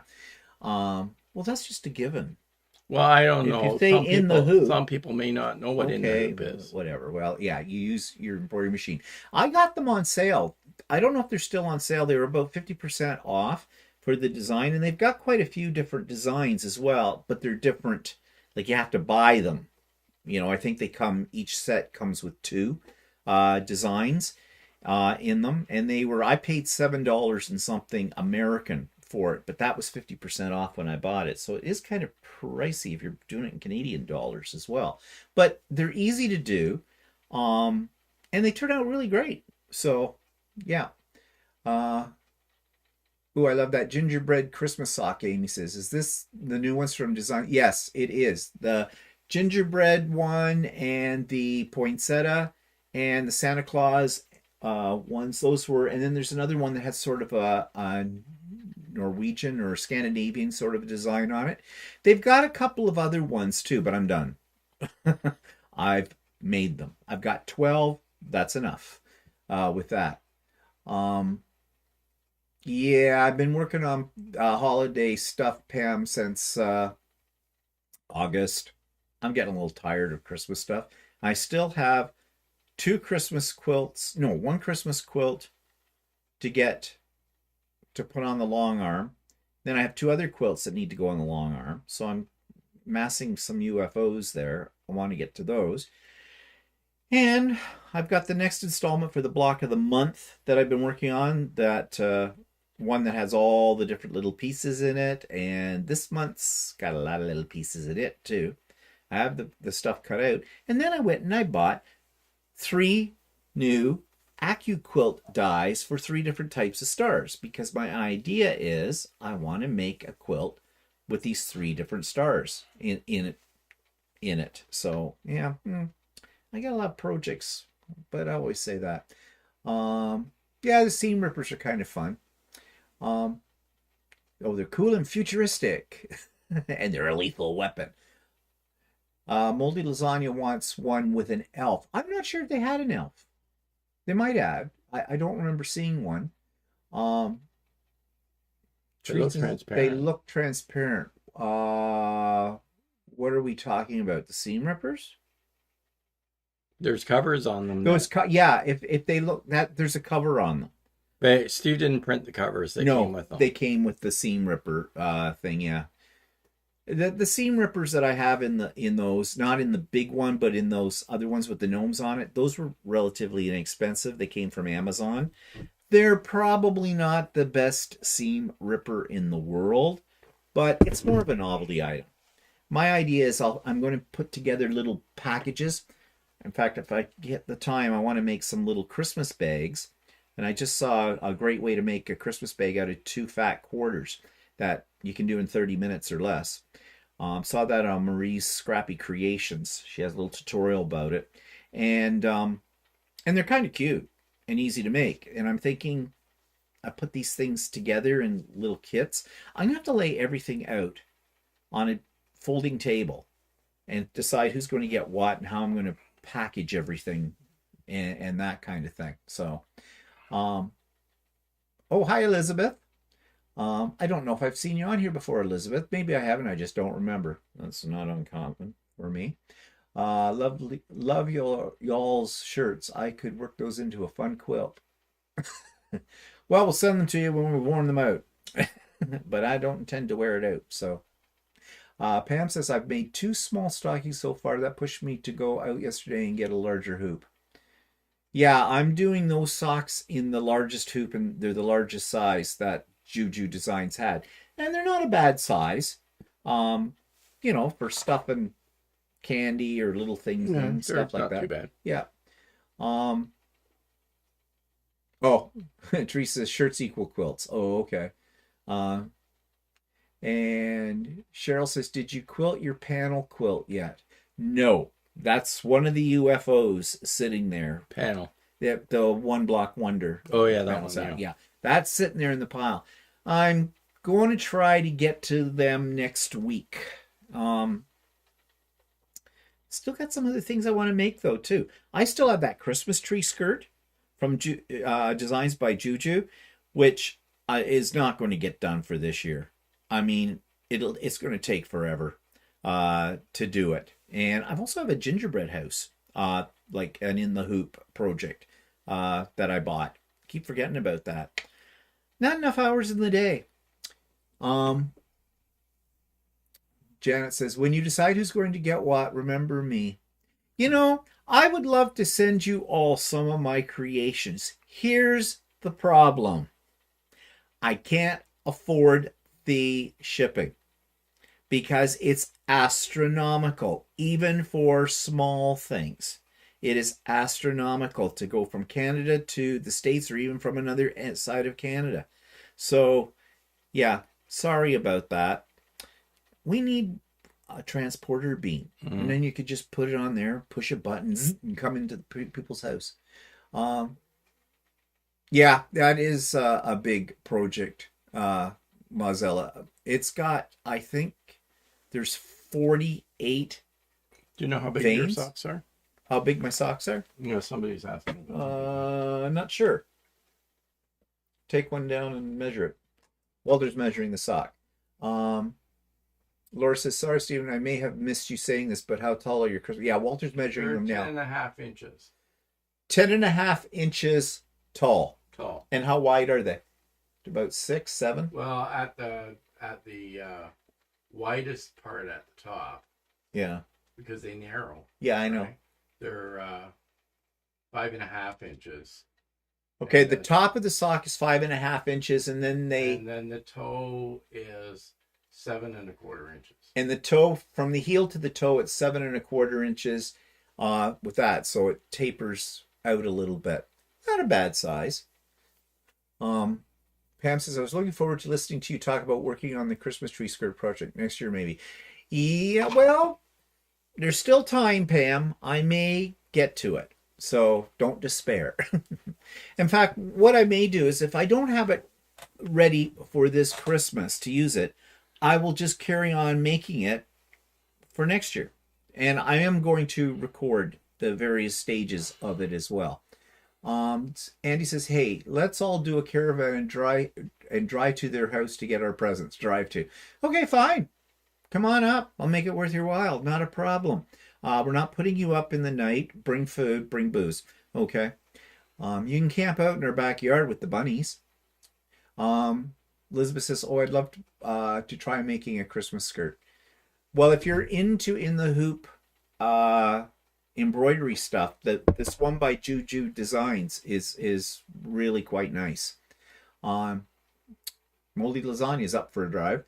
Well, that's just a given. Well, I don't know. If you say In the Hoop. Some people may not know what In the Hoop is. Whatever. Well, yeah, you use your embroidery machine. I got them on sale. I don't know if they're still on sale. They were about 50% off for the design, and they've got quite a few different designs as well, but they're different. Like, you have to buy them. You know, I think each set comes with 2 designs in them, and I paid $7 and something American for it, but that was 50% off when I bought it. So it is kind of pricey if you're doing it in Canadian dollars as well. But they're easy to do, and they turn out really great. So yeah. Ooh, I love that gingerbread Christmas sock, Amy says. Is this the new ones from Design? Yes, it is. gingerbread one and the poinsettia and the Santa Claus ones. Those were, and then there's another one that has sort of a Norwegian or Scandinavian sort of a design on it. They've got a couple of other ones too, but I'm done. I've made them. I've got 12. That's enough with that. Yeah, I've been working on holiday stuff, Pam, since August. I'm getting a little tired of Christmas stuff. I still have two Christmas quilts, no, one Christmas quilt to get to put on the long arm. Then I have two other quilts that need to go on the long arm. So I'm massing some UFOs there. I want to get to those. And I've got the next installment for the block of the month that I've been working on, that one that has all the different little pieces in it. And this month's got a lot of little pieces in it too. I have the stuff cut out. And then I went and I bought 3 new AccuQuilt dies for 3 different types of stars, because my idea is I want to make a quilt with these 3 different stars in it. So yeah, I got a lot of projects, but I always say that. Yeah, the seam rippers are kind of fun. Oh, they're cool and futuristic, and they're a lethal weapon. Moldy Lasagna wants one with an elf. I'm not sure if they had an elf. They might have. I don't remember seeing one. They look transparent. They look transparent. What are we talking about? The seam rippers? There's covers on them. Those, yeah. If they look, that there's a cover on them. But Steve didn't print the covers. They came with them. They came with the seam ripper thing. Yeah. The seam rippers that I have in those, not in the big one, but in those other ones with the gnomes on it, those were relatively inexpensive. They came from Amazon. They're probably not the best seam ripper in the world, but it's more of a novelty item. My idea is I'm going to put together little packages. In fact, if I get the time, I want to make some little Christmas bags. And I just saw a great way to make a Christmas bag out of 2 fat quarters that you can do in 30 minutes or less. Saw that on Marie's Scrappy Creations. She has a little tutorial about it. And they're kind of cute and easy to make. And I'm thinking, I put these things together in little kits. I'm going to have to lay everything out on a folding table and decide who's going to get what and how I'm going to package everything and that kind of thing. So, oh, hi, Elizabeth. I don't know if I've seen you on here before, Elizabeth. Maybe I haven't. I just don't remember. That's not uncommon for me. Love y'all's shirts. I could work those into a fun quilt. Well, we'll send them to you when we've worn them out. But I don't intend to wear it out. So, Pam says, I've made 2 small stockings so far. That pushed me to go out yesterday and get a larger hoop. Yeah, I'm doing those socks in the largest hoop, and they're the largest size that Juju Designs had. And they're not a bad size, for stuffing candy or little things and stuff like that. Not too bad. Yeah. Teresa says shirts equal quilts. Oh, okay. And Cheryl says, did you quilt your panel quilt yet? No. That's one of the UFOs sitting there. Panel. The One Block Wonder. Oh, yeah, that one. Yeah. That's sitting there in the pile. I'm going to try to get to them next week. Still got some other things I want to make, though, too. I still have that Christmas tree skirt from Designs by Juju, which is not going to get done for this year. I mean, it's going to take forever to do it. And I've also have a gingerbread house, like an In the Hoop project that I bought. Keep forgetting about that. Not enough hours in the day. Janet says, when you decide who's going to get what, remember me. I would love to send you all some of my creations. Here's the problem. I can't afford the shipping because it's astronomical, even for small things. It is astronomical to go from Canada to the States or even from another side of Canada. So, yeah, sorry about that. We need a transporter beam, and then you could just put it on there, push a button, and come into the people's house. Um, yeah, that is a big project, Mozilla. It's got, I think, there's 48 Do you know how big your veins. socks are? How big my socks are? Somebody's asking. I'm not sure. Take one down and measure it. Walter's measuring the sock. Laura says, sorry, Stephen, I may have missed you saying this, but how tall are your Christmas? Yeah, Walter's measuring them now. 10.5 inches. 10.5 inches tall. Tall. And how wide are they? About 6, 7? Well, at the widest part at the top. Yeah. Because they narrow. Yeah, I know. Right? They're 5.5 inches. Okay, the top of the sock is 5.5 inches, and then the toe is 7.25 inches. And the toe, from the heel to the toe, it's 7.25 inches with that, so it tapers out a little bit. Not a bad size. Pam says, I was looking forward to listening to you talk about working on the Christmas tree skirt project next year, maybe. Yeah, well, there's still time, Pam. I may get to it, so don't despair. In fact, what I may do is, if I don't have it ready for this Christmas to use it, I will just carry on making it for next year. And I am going to record the various stages of it as well. Andy says, hey, let's all do a caravan and drive to their house to get our presents. Drive to. Okay, fine. Come on up. I'll make it worth your while. Not a problem. We're not putting you up in the night. Bring food, bring booze. Okay. You can camp out in our backyard with the bunnies. Elizabeth says, oh, I'd love to try making a Christmas skirt. Well, if you're into In the Hoop embroidery stuff, this one by Juju Designs is really quite nice. Moldy Lasagna is up for a drive.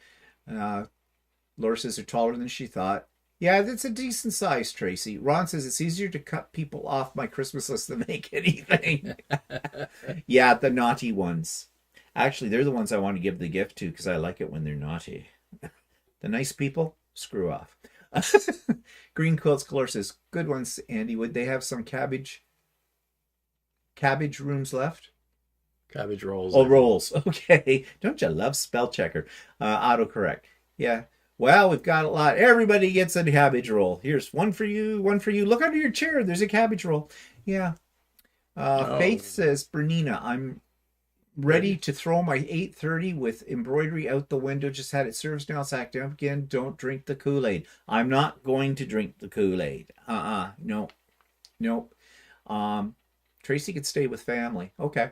Laura says they're taller than she thought. Yeah, that's a decent size, Tracy. Ron says it's easier to cut people off my Christmas list than make anything. Yeah, the naughty ones. Actually, they're the ones I want to give the gift to because I like it when they're naughty. The nice people, screw off. Green Quilts Color says, good ones, Andy. Would they have some cabbage rooms left? Cabbage rolls. Oh, rolls. Okay. Don't you love spell checker? Autocorrect. Yeah. Well, we've got a lot. Everybody gets a cabbage roll. Here's one for you, one for you. Look under your chair. There's a cabbage roll. Yeah. Faith says, Bernina, I'm ready to throw my 830 with embroidery out the window. Just had it serviced now. It's acting up again. Don't drink the Kool-Aid. I'm not going to drink the Kool-Aid. No. Nope. Tracy could stay with family. Okay.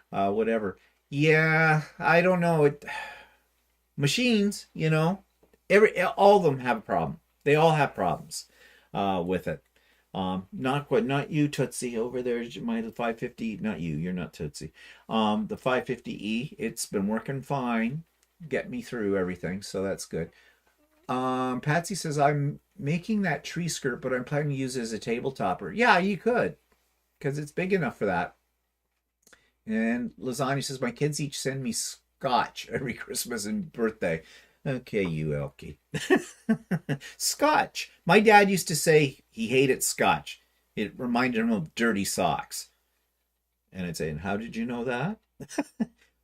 Whatever. Yeah, I don't know. Machines, all of them have a problem. They all have problems with it. Not you, Tootsie, over there. My 550, not you. You're not Tootsie. The 550E, it's been working fine. Get me through everything, so that's good. Patsy says, I'm making that tree skirt, but I'm planning to use it as a table topper. Yeah, you could, because it's big enough for that. And Lasagna says, my kids each send me scotch every Christmas and birthday. Okay, you Elkie. Scotch. My dad used to say he hated scotch. It reminded him of dirty socks. And I'd say, and how did you know that?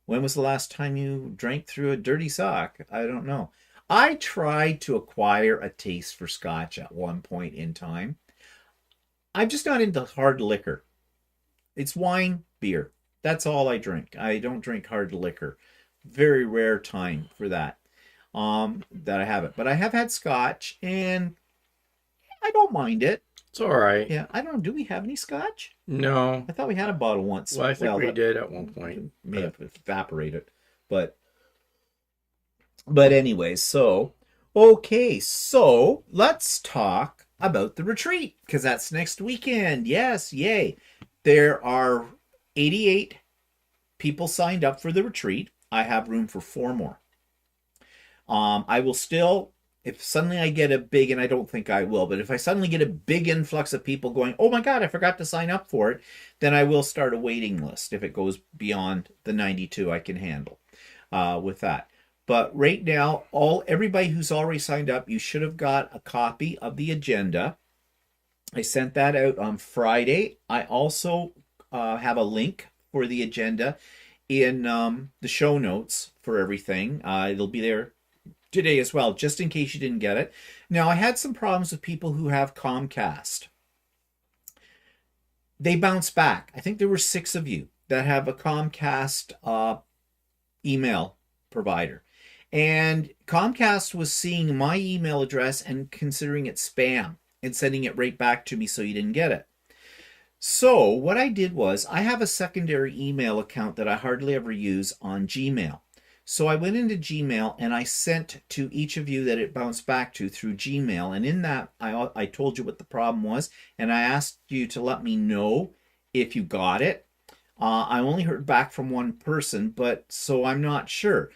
When was the last time you drank through a dirty sock? I don't know. I tried to acquire a taste for scotch at one point in time. I'm just not into hard liquor. It's wine, beer. That's all I drink. I don't drink hard liquor. Very rare time for that. That I have it. But I have had scotch, and I don't mind it. It's all right. Yeah, I don't know. Do we have any scotch? No. I thought we had a bottle once. Well, I think we did at one point. May have evaporated. But anyways, so let's talk about the retreat, because that's next weekend. Yes, yay. There are 88 people signed up for the retreat. I have room for 4 more. I will still, if suddenly I get a big, and I don't think I will, but if I suddenly get a big influx of people going, oh my God, I forgot to sign up for it, then I will start a waiting list if it goes beyond the 92 I can handle with that. But right now, everybody who's already signed up, you should have got a copy of the agenda. I sent that out on Friday. I also have a link for the agenda in the show notes for everything. It'll be there today as well, just in case you didn't get it. Now, I had some problems with people who have Comcast. They bounced back. I think there were 6 of you that have a Comcast email provider. And Comcast was seeing my email address and considering it spam and sending it right back to me so you didn't get it. So what I did was I have a secondary email account that I hardly ever use on Gmail. So I went into Gmail and I sent to each of you that it bounced back to through Gmail. And in that, I told you what the problem was. And I asked you to let me know if you got it. I only heard back from one person, but so I'm not sure.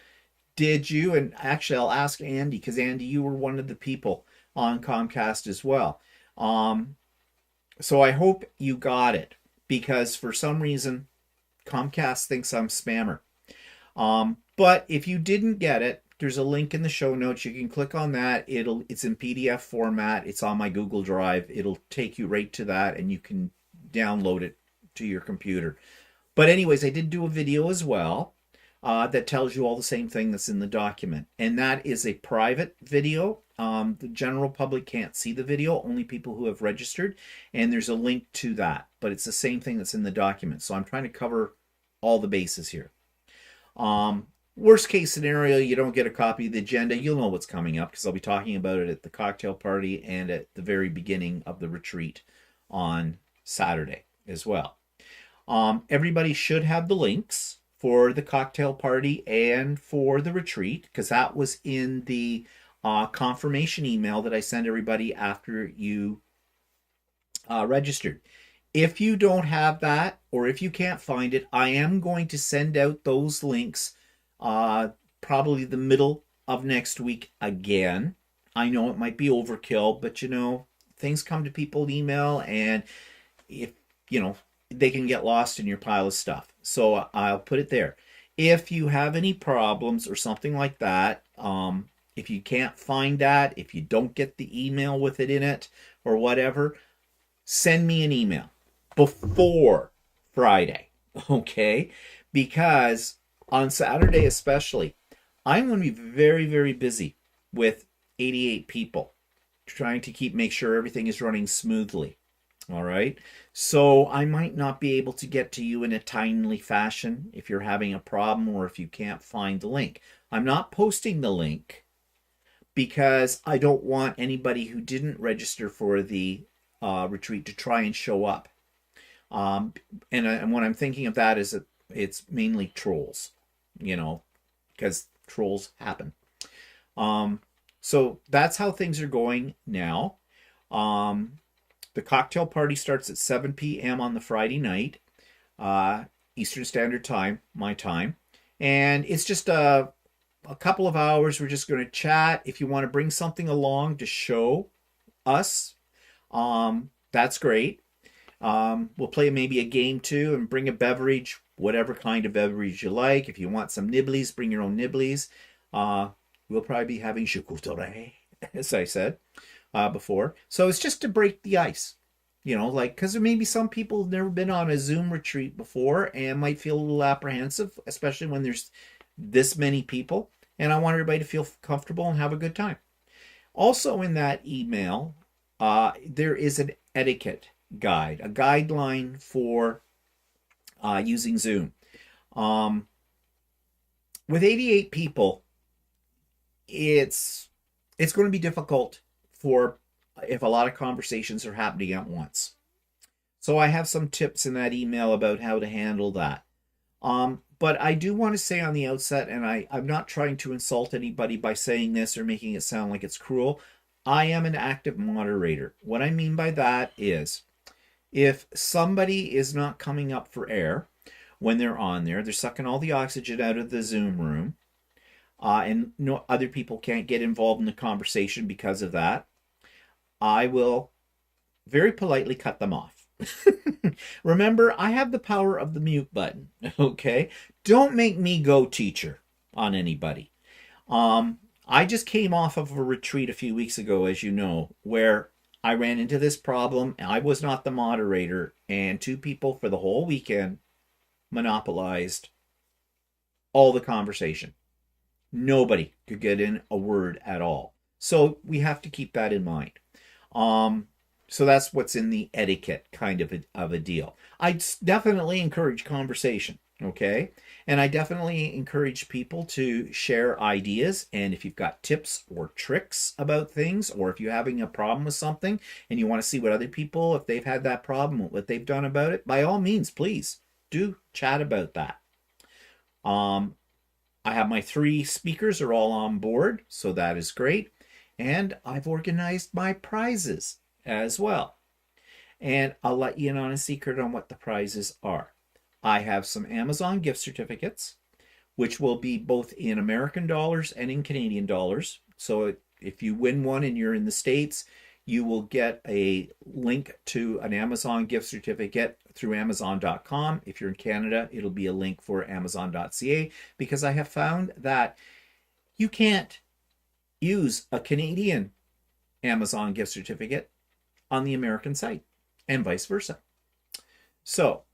Did you? And actually, I'll ask Andy, because Andy, you were one of the people on Comcast as well. So I hope you got it, because for some reason, Comcast thinks I'm spammer. But if you didn't get it, there's a link in the show notes. You can click on that. It's in PDF format. It's on my Google Drive. It'll take you right to that, and you can download it to your computer. But anyways, I did do a video as well that tells you all the same thing that's in the document. And that is a private video. The general public can't see the video, only people who have registered. And there's a link to that. But it's the same thing that's in the document. So I'm trying to cover all the bases here. Worst case scenario, you don't get a copy of the agenda. You'll know what's coming up because I'll be talking about it at the cocktail party and at the very beginning of the retreat on Saturday as well. Everybody should have the links for the cocktail party and for the retreat, because that was in the confirmation email that I sent everybody after you registered. If you don't have that, or if you can't find it, I am going to send out those links probably the middle of next week again. I know it might be overkill, but you know, things come to people email, and if you know, they can get lost in your pile of stuff. So I'll put it there. If you have any problems or something like that, if you can't find that, if you don't get the email with it in it or whatever, send me an email before Friday, okay? Because on Saturday especially, I'm going to be very, very busy with 88 people trying to make sure everything is running smoothly. All right. So I might not be able to get to you in a timely fashion if you're having a problem or if you can't find the link. I'm not posting the link because I don't want anybody who didn't register for the retreat to try and show up. And what I'm thinking of that is that it's mainly trolls, you know, because trolls happen. So that's how things are going now. The cocktail party starts at 7 p.m. on the Friday night, Eastern Standard Time, my time. And it's just a couple of hours. We're just going to chat. If you want to bring something along to show us, that's great. We'll play maybe a game too and bring a beverage, whatever kind of beverage you like. If you want some nibblies, bring your own nibblies. We'll probably be having Quilter, as I said before. So it's just to break the ice, you know, like, because maybe some people have never been on a Zoom retreat before and might feel a little apprehensive, especially when there's this many people. And I want everybody to feel comfortable and have a good time. Also in that email, there is an etiquette guide, a guideline for using Zoom. With 88 people, it's going to be difficult if a lot of conversations are happening at once. So I have some tips in that email about how to handle that. But I do want to say on the outset, and I'm not trying to insult anybody by saying this or making it sound like it's cruel. I am an active moderator. What I mean by that is if somebody is not coming up for air when they're on there, they're sucking all the oxygen out of the Zoom room, and no other people can't get involved in the conversation because of that, I will very politely cut them off. Remember, I have the power of the mute button, okay? Don't make me go teacher on anybody. I just came off of a retreat a few weeks ago, as you know, where I ran into this problem. I was not the moderator, and two people for the whole weekend monopolized all the conversation. Nobody could get in a word at all. So we have to keep that in mind. Um, so that's what's in the etiquette kind of a deal. I definitely encourage conversation, okay? And I definitely encourage people to share ideas. And if you've got tips or tricks about things, or if you're having a problem with something and you want to see what other people, if they've had that problem, what they've done about it, by all means, please do chat about that. Um, I have my 3 speakers are all on board, so that is great. And I've organized my prizes as well. And I'll let you in on a secret on what the prizes are. I have some Amazon gift certificates, which will be both in American dollars and in Canadian dollars. So if you win one and you're in the States, you will get a link to an Amazon gift certificate through Amazon.com. If you're in Canada, it'll be a link for Amazon.ca, because I have found that you can't use a Canadian Amazon gift certificate on the American site, and vice versa. So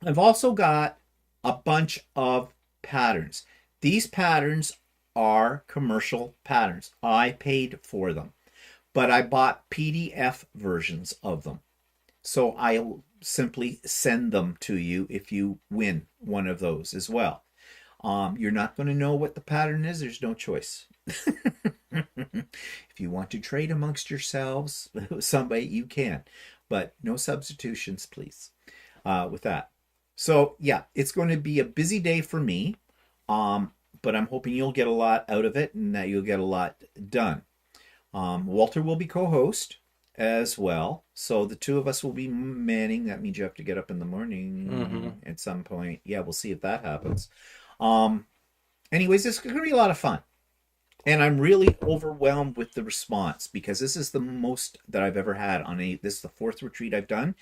I've also got a bunch of patterns. These patterns are commercial patterns. I paid for them, but I bought PDF versions of them. So I'll simply send them to you if you win one of those as well. You're not going to know what the pattern is. There's no choice. If you want to trade amongst yourselves, somebody, you can, but no substitutions, please, with that. So yeah, it's going to be a busy day for me, but I'm hoping you'll get a lot out of it and that you'll get a lot done. Walter will be co-host as well, so the two of us will be manning. That means you have to get up in the morning at some point. Yeah, we'll see if that happens. Anyways, it's going to be a lot of fun. And I'm really overwhelmed with the response, because this is the most that I've ever had on this is the 4th retreat I've done.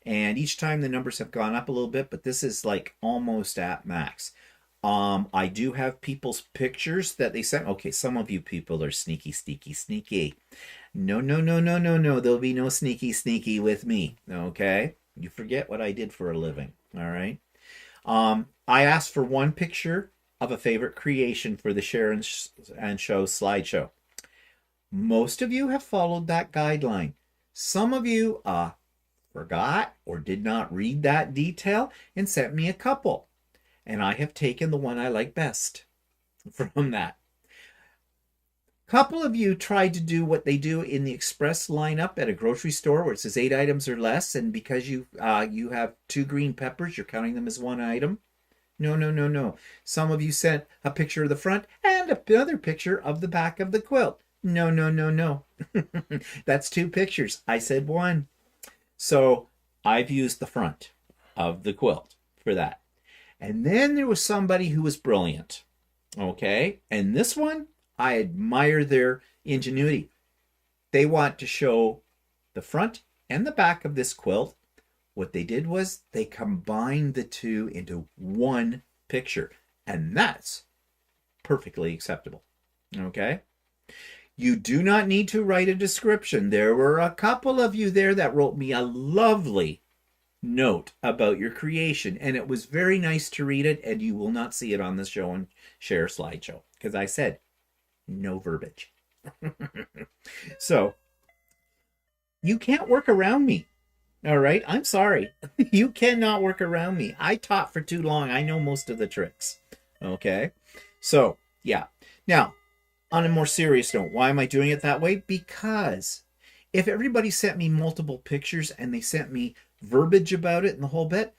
And each time the numbers have gone up a little bit, but this is like almost at max. I do have people's pictures that they sent. Okay, some of you people are sneaky, sneaky, sneaky. No, no, no, no, no, no. There'll be no sneaky, sneaky with me. Okay? You forget what I did for a living. All right? I asked for one picture of a favorite creation for the Share and Show slideshow. Most of you have followed that guideline. Some of you forgot or did not read that detail and sent me a couple. And I have taken the one I like best from that. A couple of you tried to do what they do in the express lineup at a grocery store where it says 8 items or less, and because you have 2 green peppers, you're counting them as 1 item. No, no, no, no. Some of you sent a picture of the front and another picture of the back of the quilt. No, no, no, no. That's 2 pictures. I said 1. So I've used the front of the quilt for that. And then there was somebody who was brilliant. Okay? And this one, I admire their ingenuity. They want to show the front and the back of this quilt. What they did was they combined the 2 into 1 picture, and that's perfectly acceptable. Okay? You do not need to write a description. There were a couple of you there that wrote me a lovely note about your creation, and it was very nice to read it, and you will not see it on the Show and Share slideshow, because I said no verbiage. So, you can't work around me. All right, I'm sorry. You cannot work around me. I taught for too long. I know most of the tricks. Okay, so yeah. Now, on a more serious note, why am I doing it that way? Because if everybody sent me multiple pictures and they sent me verbiage about it and the whole bit,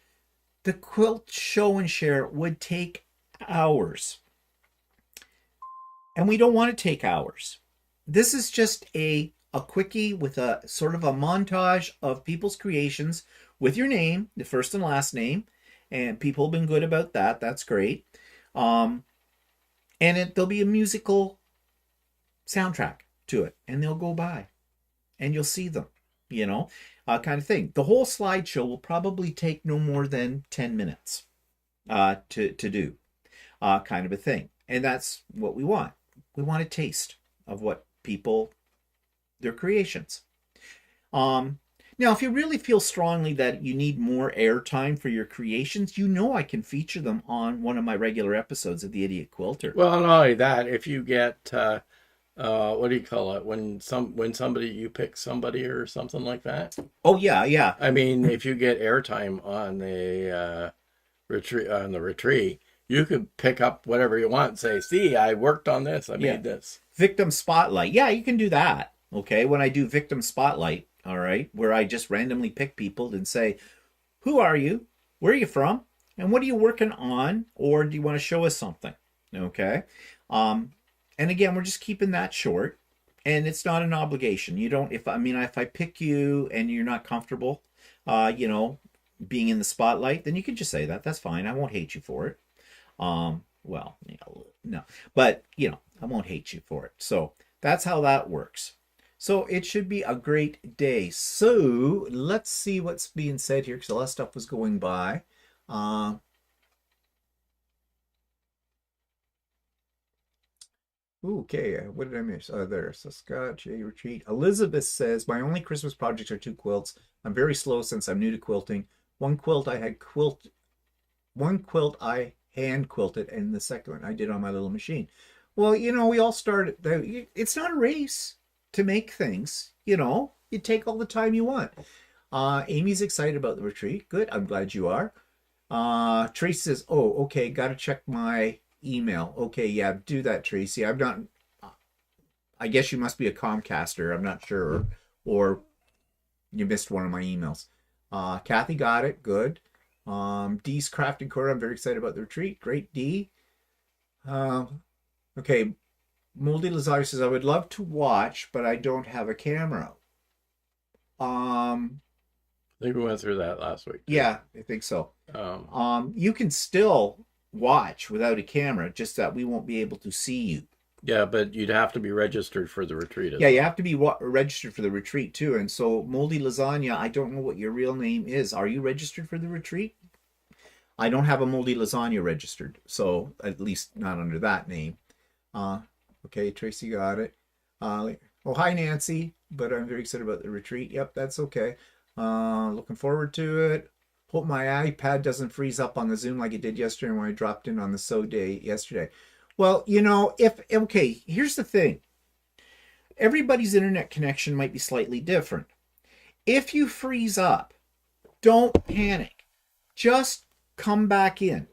the quilt show and share would take hours. And we don't want to take hours. This is just a quickie with a sort of a montage of people's creations with your name, the first and last name, and people have been good about that. That's great. And there'll be a musical soundtrack to it, and they'll go by, and you'll see them, kind of thing. The whole slideshow will probably take no more than 10 minutes to do, kind of a thing. And that's what we want. we want a taste of what people, their creations. Now, if you really feel strongly that you need more airtime for your creations, I can feature them on one of my regular episodes of The Idiot Quilter. Well, not only that, if you get what do you call it when somebody you pick somebody or something like that. Oh yeah, yeah. I mean, if you get airtime on the retreat, you could pick up whatever you want and say, "See, I worked on this. I made this." Victim spotlight. Yeah, you can do that. Okay, when I do victim spotlight, all right, where I just randomly pick people and say, "Who are you? Where are you from? And what are you working on? Or do you want to show us something?" Okay. And again, we're just keeping that short, and it's not an obligation. You don't. If I pick you and you're not comfortable, being in the spotlight, then you can just say that. That's fine. I won't hate you for it. Well, no, but I won't hate you for it. So that's how that works. So it should be a great day. So let's see what's being said here, because a lot of stuff was going by. Okay, what did I miss? There. So Scott J. Retreat. Elizabeth says, my only Christmas projects are 2 quilts. I'm very slow since I'm new to quilting. One quilt I hand quilted, and the second one I did on my little machine. Well, we all started. It's not a race to make things. You take all the time you want. Amy's excited about the retreat. Good. I'm glad you are. Tracy says, oh, okay, got to check my email. Okay, yeah, do that, Tracy. I'm not. I guess you must be a Comcaster. I'm not sure, or you missed one of my emails. Kathy got it. Good. D's Crafting Corner. I'm very excited about the retreat. Great, D. Okay. Moldy Lasagna says, I would love to watch, but I don't have a camera. I think we went through that last week. Yeah, I think so. You can still watch without a camera, just that we won't be able to see you. Yeah, but you'd have to be registered for the retreat. Yeah, you have to be registered for the retreat too. And so, Moldy Lasagna, I don't know what your real name is. Are you registered for the retreat? I don't have a Moldy Lasagna registered, so at least not under that name. Okay, Tracy got it. Oh, hi, Nancy. But I'm very excited about the retreat. Yep, that's okay. Looking forward to it. Hope my iPad doesn't freeze up on the Zoom like it did yesterday when I dropped in on the SO day yesterday. Well, here's the thing. Everybody's internet connection might be slightly different. If you freeze up, don't panic. Just come back in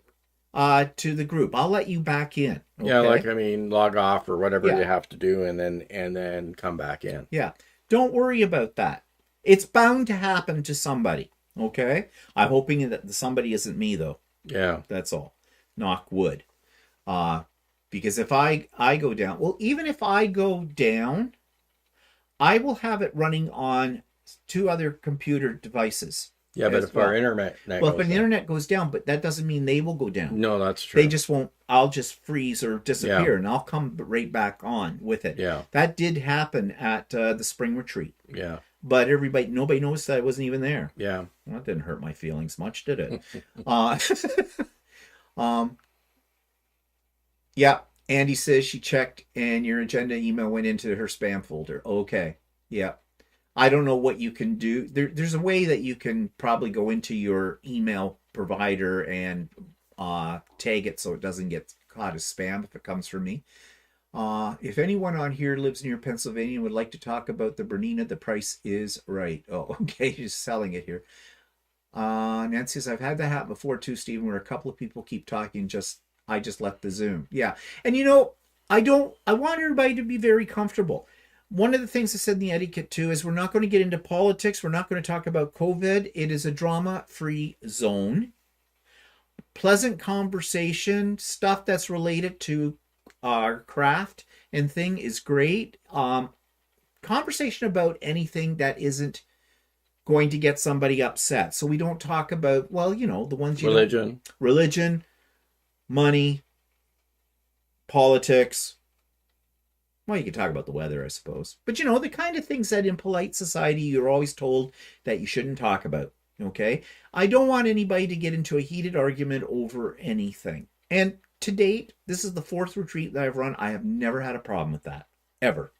to the group. I'll let you back in. Okay? Yeah, log off or whatever you have to do, and then come back in. Yeah, don't worry about that. It's bound to happen to somebody. Okay, I'm hoping that somebody isn't me though. Yeah, that's all. Knock wood. Because if I go down, well, even if I go down, I will have it running on 2 other computer devices. Yeah, but if our internet internet goes down, but that doesn't mean they will go down. No, that's true. They just won't. I'll just freeze or disappear, and I'll come right back on with it. Yeah, that did happen at the spring retreat. Yeah, but nobody noticed that I wasn't even there. Yeah, well, that didn't hurt my feelings much, did it? Yeah. Andy says she checked and your agenda email went into her spam folder. Okay. Yeah. I don't know what you can do. There's a way that you can probably go into your email provider and tag it so it doesn't get caught as spam if it comes from me. If anyone on here lives near Pennsylvania and would like to talk about the Bernina, the price is right. Oh, okay. He's selling it here. Nancy says, I've had that happen before too, Stephen, where a couple of people keep talking, I just left the Zoom. Yeah. And I want everybody to be very comfortable. One of the things I said in the etiquette too is we're not going to get into politics. We're not going to talk about COVID. It is a drama-free zone. Pleasant conversation, stuff that's related to our craft and thing is great. Conversation about anything that isn't going to get somebody upset. So we don't talk about, the ones religion, money, politics. Well, you can talk about the weather, I suppose. But the kind of things that in polite society you're always told that you shouldn't talk about. Okay? I don't want anybody to get into a heated argument over anything. And to date, this is the 4th retreat that I've run. I have never had a problem with that. Ever.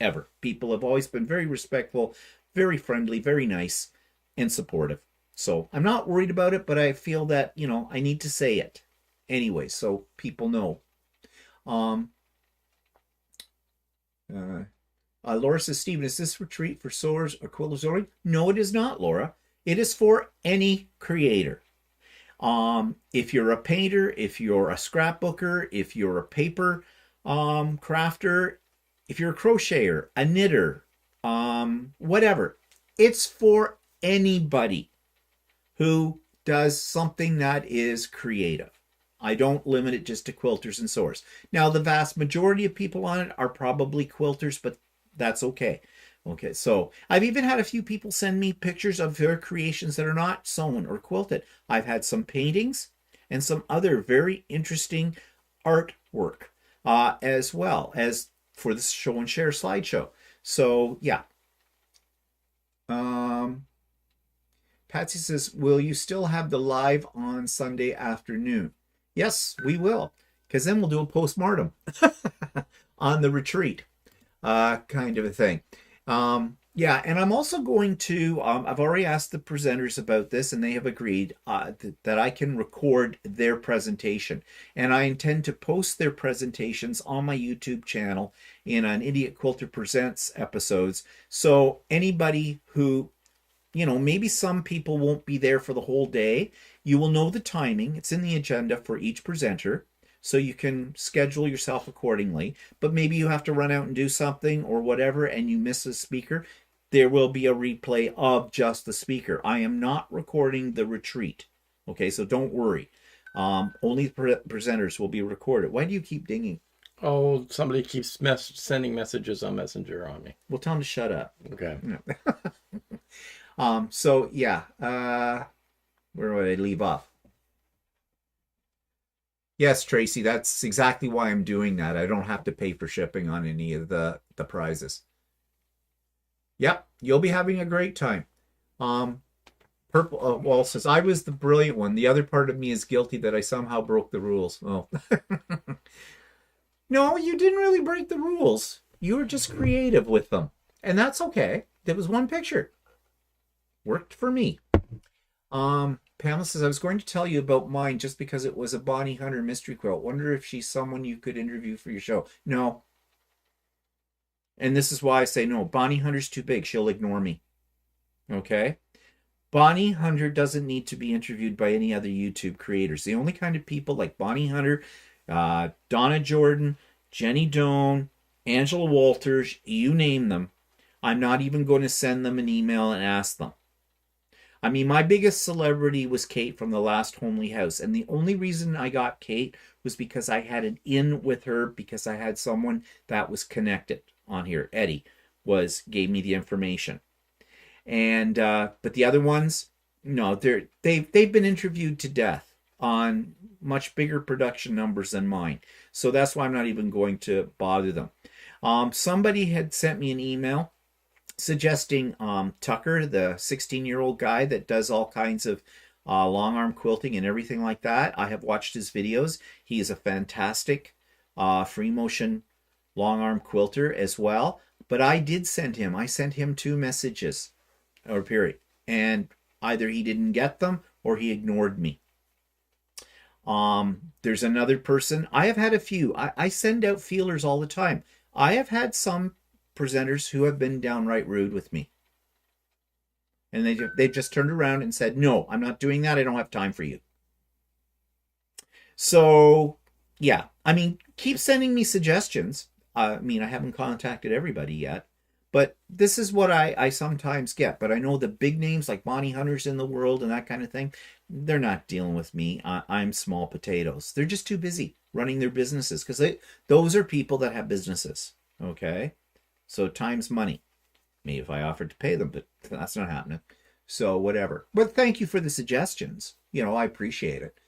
Ever. People have always been very respectful, very friendly, very nice, and supportive. So I'm not worried about it, but I feel that, I need to say it anyway, so people know. Laura says, Stephen, is this retreat for sewers or quilters? No, it is not, Laura. It is for any creator. If you're a painter, if you're a scrapbooker, if you're a paper crafter, if you're a crocheter, a knitter, whatever, it's for anybody who does something that is creative. I don't limit it just to quilters and sewers. Now, the vast majority of people on it are probably quilters, but that's okay. Okay, so I've even had a few people send me pictures of their creations that are not sewn or quilted. I've had some paintings and some other very interesting artwork, as well as for this show and share slideshow. So yeah. Patsy says, will you still have the live on Sunday afternoon? Yes, we will, because then we'll do a postmortem on the retreat, kind of a thing. Yeah, and I'm also going to, I've already asked the presenters about this, and they have agreed that I can record their presentation. And I intend to post their presentations on my YouTube channel in an Idiot Quilter Presents episodes. So anybody who, maybe some people won't be there for the whole day. You will know the timing. It's in the agenda for each presenter, so you can schedule yourself accordingly. But maybe you have to run out and do something or whatever, and you miss a speaker. There will be a replay of just the speaker. I am not recording the retreat. Okay, so don't worry. Only presenters will be recorded. Why do you keep dinging? Oh, somebody keeps sending messages on Messenger on me. Well, tell them to shut up. Okay. So yeah, where would I leave off? Yes, Tracy, that's exactly why I'm doing that. I don't have to pay for shipping on any of the prizes. Yep, you'll be having a great time. Purple Wall says, I was the brilliant one. The other part of me is guilty that I somehow broke the rules. Oh. No, you didn't really break the rules. You were just creative with them. And that's okay. There was one picture. Worked for me. Pamela says, I was going to tell you about mine just because it was a Bonnie Hunter mystery quilt. Wonder if she's someone you could interview for your show. No. And this is why I say no. Bonnie Hunter's too big. She'll ignore me. Okay? Bonnie Hunter doesn't need to be interviewed by any other YouTube creators. The only kind of people like Bonnie Hunter, Donna Jordan, Jenny Doan, Angela Walters, you name them, I'm not even going to send them an email and ask them. I mean, my biggest celebrity was Kate from the last Homely House. And the only reason I got Kate was because I had an in with her, because I had someone that was connected on here. Eddie gave me the information. And but the other ones, no, they've been interviewed to death on much bigger production numbers than mine. So that's why I'm not even going to bother them. Somebody had sent me an email suggesting Tucker, the 16-year-old guy that does all kinds of long arm quilting and everything like that. I have watched his videos. He is a fantastic free motion long arm quilter as well. But I sent him 2 messages, or period. And either he didn't get them or he ignored me. There's another person. I have had a few. I send out feelers all the time. I have had some presenters who have been downright rude with me. And they just turned around and said, no, I'm not doing that. I don't have time for you. So, yeah. I mean, keep sending me suggestions. I mean, I haven't contacted everybody yet. But this is what I sometimes get. But I know the big names like Bonnie Hunters in the world and that kind of thing, they're not dealing with me. I'm small potatoes. They're just too busy running their businesses, because those are people that have businesses. Okay? So time's money. Maybe if I offered to pay them, but that's not happening. So whatever. But thank you for the suggestions. I appreciate it.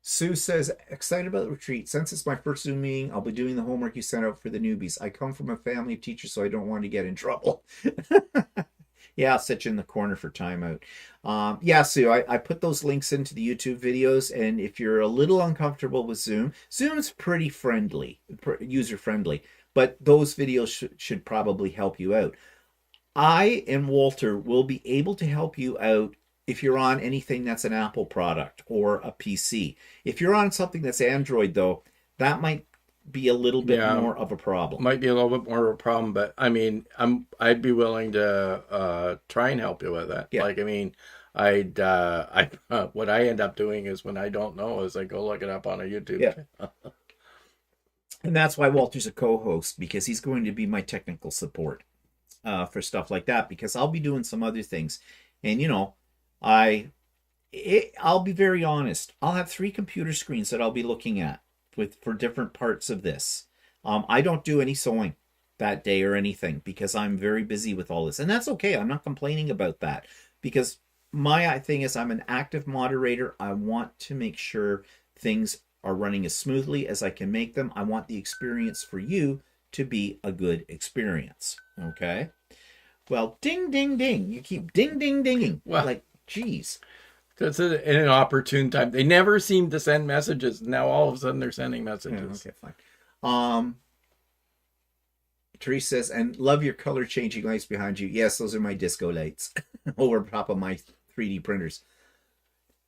Sue says, excited about the retreat. Since it's my first Zoom meeting, I'll be doing the homework you sent out for the newbies. I come from a family of teachers, so I don't want to get in trouble. Yeah, I'll sit you in the corner for timeout. Yeah, Sue, I put those links into the YouTube videos, and if you're a little uncomfortable with Zoom, Zoom's pretty friendly, user friendly, but those videos should probably help you out. I and Walter will be able to help you out if you're on anything that's an Apple product or a PC. If you're on something that's Android, though, that might be a little bit Yeah, more of a problem. might be a little bit more of a problem, but I mean, I'd be willing to try and help you with that. Yeah. Like, I mean, I what I end up doing is when I don't know is I go look it up on a YouTube Yeah. channel. And that's why Walter's a co-host, because he's going to be my technical support for stuff like that, because I'll be doing some other things. And, you know, I'll be very honest. I'll have 3 computer screens that I'll be looking at for different parts of this. I don't do any sewing that day or anything because I'm very busy with all this. And that's okay. I'm not complaining about that, because my thing is I'm an active moderator. I want to make sure things are running as smoothly as I can make them. I want the experience for you to be a good experience. Okay? Well, ding, ding, ding. You keep ding, ding, dinging. Well, like, geez. That's in an opportune time. They never seem to send messages. Now all of a sudden they're sending Yeah, messages. okay, fine. Therese says, and love your color changing lights behind you. Yes, those are my disco lights over top of my 3D printers.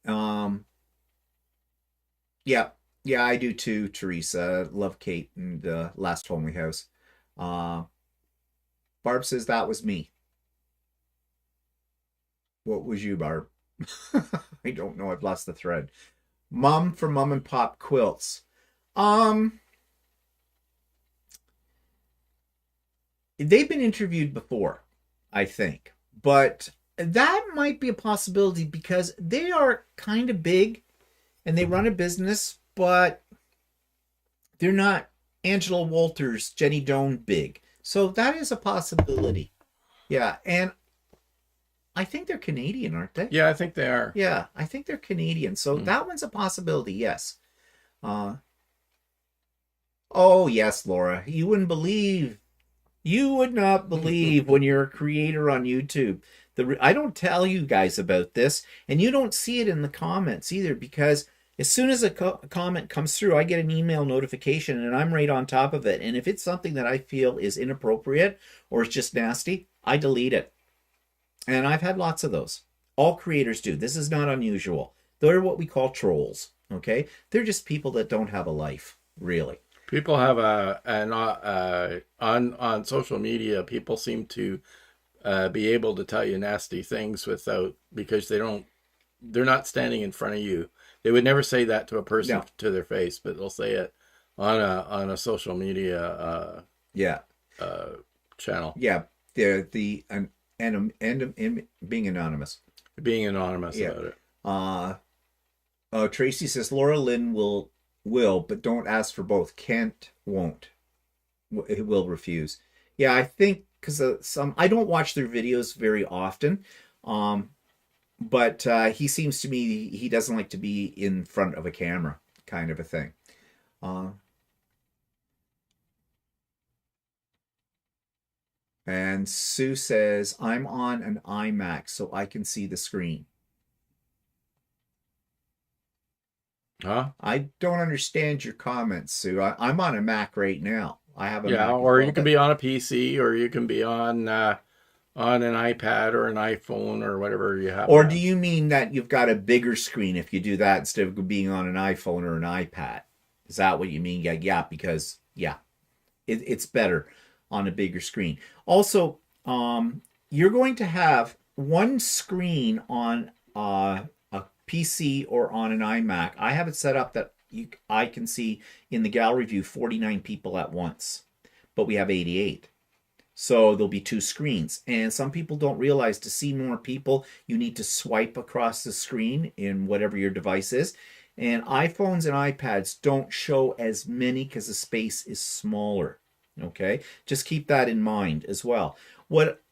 Yeah, yeah, I do too, Teresa. Love Kate and Last Homely House. Barb says that was me. What was you, Barb? I don't know. I've lost the thread. Mom from Mom and Pop Quilts. They've been interviewed before, I think, but that might be a possibility because they are kind of big and they run a business, but they're not Angela Walters, Jenny Doan big. So that is a possibility. Yeah, and I think they're Canadian, aren't they? Yeah, I think they are. Yeah, I think they're Canadian. So that one's a possibility, yes. Oh, yes, Laura. You would not believe when you're a creator on YouTube. I don't tell you guys about this, and you don't see it in the comments either, because as soon as a comment comes through, I get an email notification, and I'm right on top of it. And if it's something that I feel is inappropriate or it's just nasty, I delete it. And I've had lots of those. All creators do. This is not unusual. They're what we call trolls, okay? They're just people that don't have a life, really. People have on social media, people seem to be able to tell you nasty things because they're not standing in front of you. They would never say that to a person to their face, but they'll say it on a social media channel. Yeah, they're being anonymous. Being anonymous about it. Tracy says Laura Lynn will, but don't ask for both. Won't. It will refuse. Yeah, I think because I don't watch their videos very often. But he seems to me he doesn't like to be in front of a camera, kind of a thing. And Sue says, I'm on an iMac, so I can see the screen. Huh? I don't understand your comments, Sue. I'm on a Mac right now. I have a Mac. Yeah, or you can be on a PC, or you can be on an iPad or an iPhone or whatever you have. Or do you mean that you've got a bigger screen if you do that instead of being on an iPhone or an iPad? Is that what you mean? Yeah, because it's better on a bigger screen. Also, you're going to have one screen on a PC or on an iMac. I have it set up that I can see in the gallery view 49 people at once, but we have 88. So there'll be 2 screens. And some people don't realize to see more people, you need to swipe across the screen in whatever your device is. And iPhones and iPads don't show as many because the space is smaller. Okay? Just keep that in mind as well. What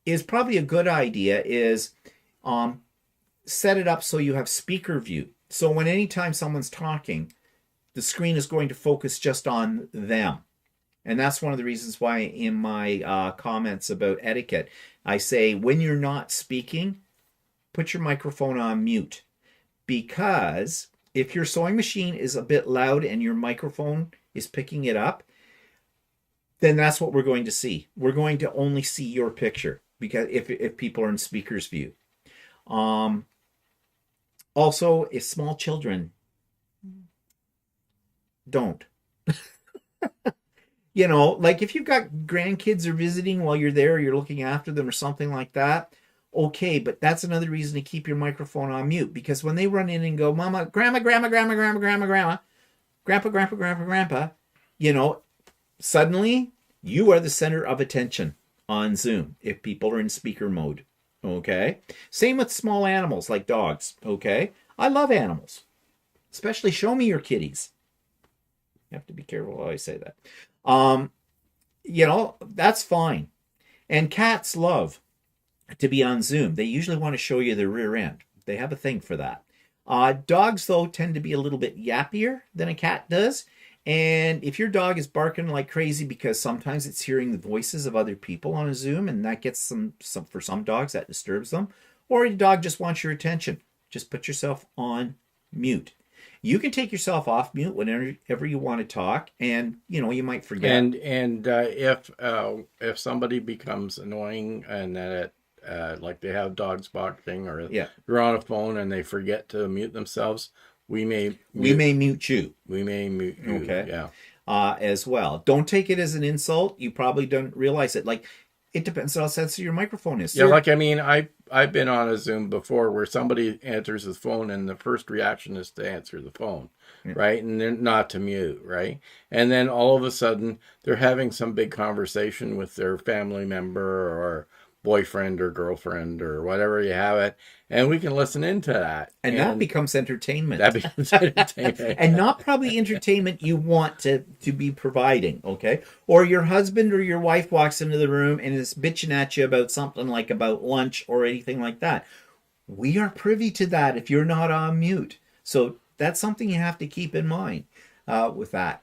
is probably a good idea is set it up so you have speaker view. So when anytime someone's talking, the screen is going to focus just on them. And that's one of the reasons why in my comments about etiquette, I say when you're not speaking, put your microphone on mute. Because if your sewing machine is a bit loud and your microphone is picking it up, then that's what we're going to see. We're going to only see your picture because if people are in speaker's view. Also, if small children don't. You know, like if you've got grandkids are visiting while you're there, you're looking after them or something like that, okay, but that's another reason to keep your microphone on mute because when they run in and go, Mama, Grandma, Grandma, Grandma, Grandma, Grandma, Grandma, Grandpa, Grandpa, Grandpa, Grandpa, you know, suddenly you are the center of attention on Zoom if people are in speaker mode. Okay. Same with small animals like dogs. Okay. I love animals, especially show me your kitties. You have to be careful how I say that. You know, that's fine. And cats love to be on Zoom. They usually want to show you their rear end. They have a thing for that. Dogs, though, tend to be a little bit yappier than a cat does. And if your dog is barking like crazy because sometimes it's hearing the voices of other people on a Zoom, and that gets some for some dogs, that disturbs them. Or your dog just wants your attention. Just put yourself on mute. You can take yourself off mute whenever you want to talk, and you know you might forget. And if somebody becomes annoying and that like they have dogs barking or they're on a phone and they forget to mute themselves, we may mute you. We may mute you. Okay. Yeah. As well. Don't take it as an insult. You probably don't realize it. Like it depends on how sensitive your microphone is. Yeah, like I mean, I've been on a Zoom before where somebody answers his phone and the first reaction is to answer the phone, right? And then not to mute, right? And then all of a sudden they're having some big conversation with their family member or boyfriend or girlfriend or whatever you have it, and we can listen into that. And that becomes entertainment. That becomes entertainment. And not probably entertainment you want to be providing, okay? Or your husband or your wife walks into the room and is bitching at you about something like about lunch or anything like that. We are privy to that if you're not on mute. So that's something you have to keep in mind with that.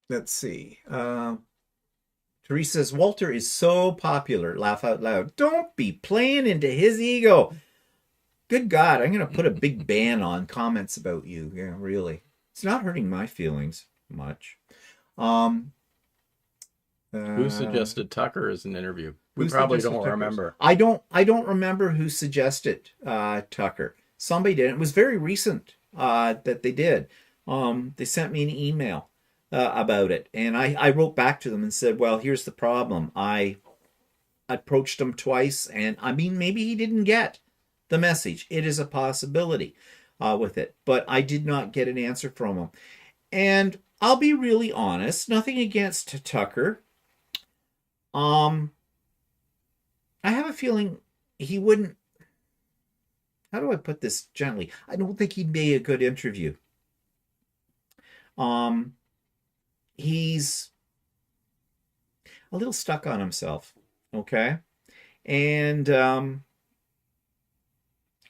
Let's see. Teresa says, Walter is so popular. Laugh out loud. Don't be playing into his ego. Good God, I'm going to put a big ban on comments about you. Yeah, really. It's not hurting my feelings much. Who suggested Tucker as an interview? We probably don't remember. I don't remember who suggested Tucker. Somebody did. It was very recent that they did. They sent me an email about it, and I wrote back to them and said, well, here's the problem. I approached him twice, and I mean, maybe he didn't get the message. It is a possibility with it, but I did not get an answer from him. And I'll be really honest, nothing against Tucker. I have a feeling he wouldn't, how do I put this gently? I don't think he'd be a good interview. He's a little stuck on himself, okay? And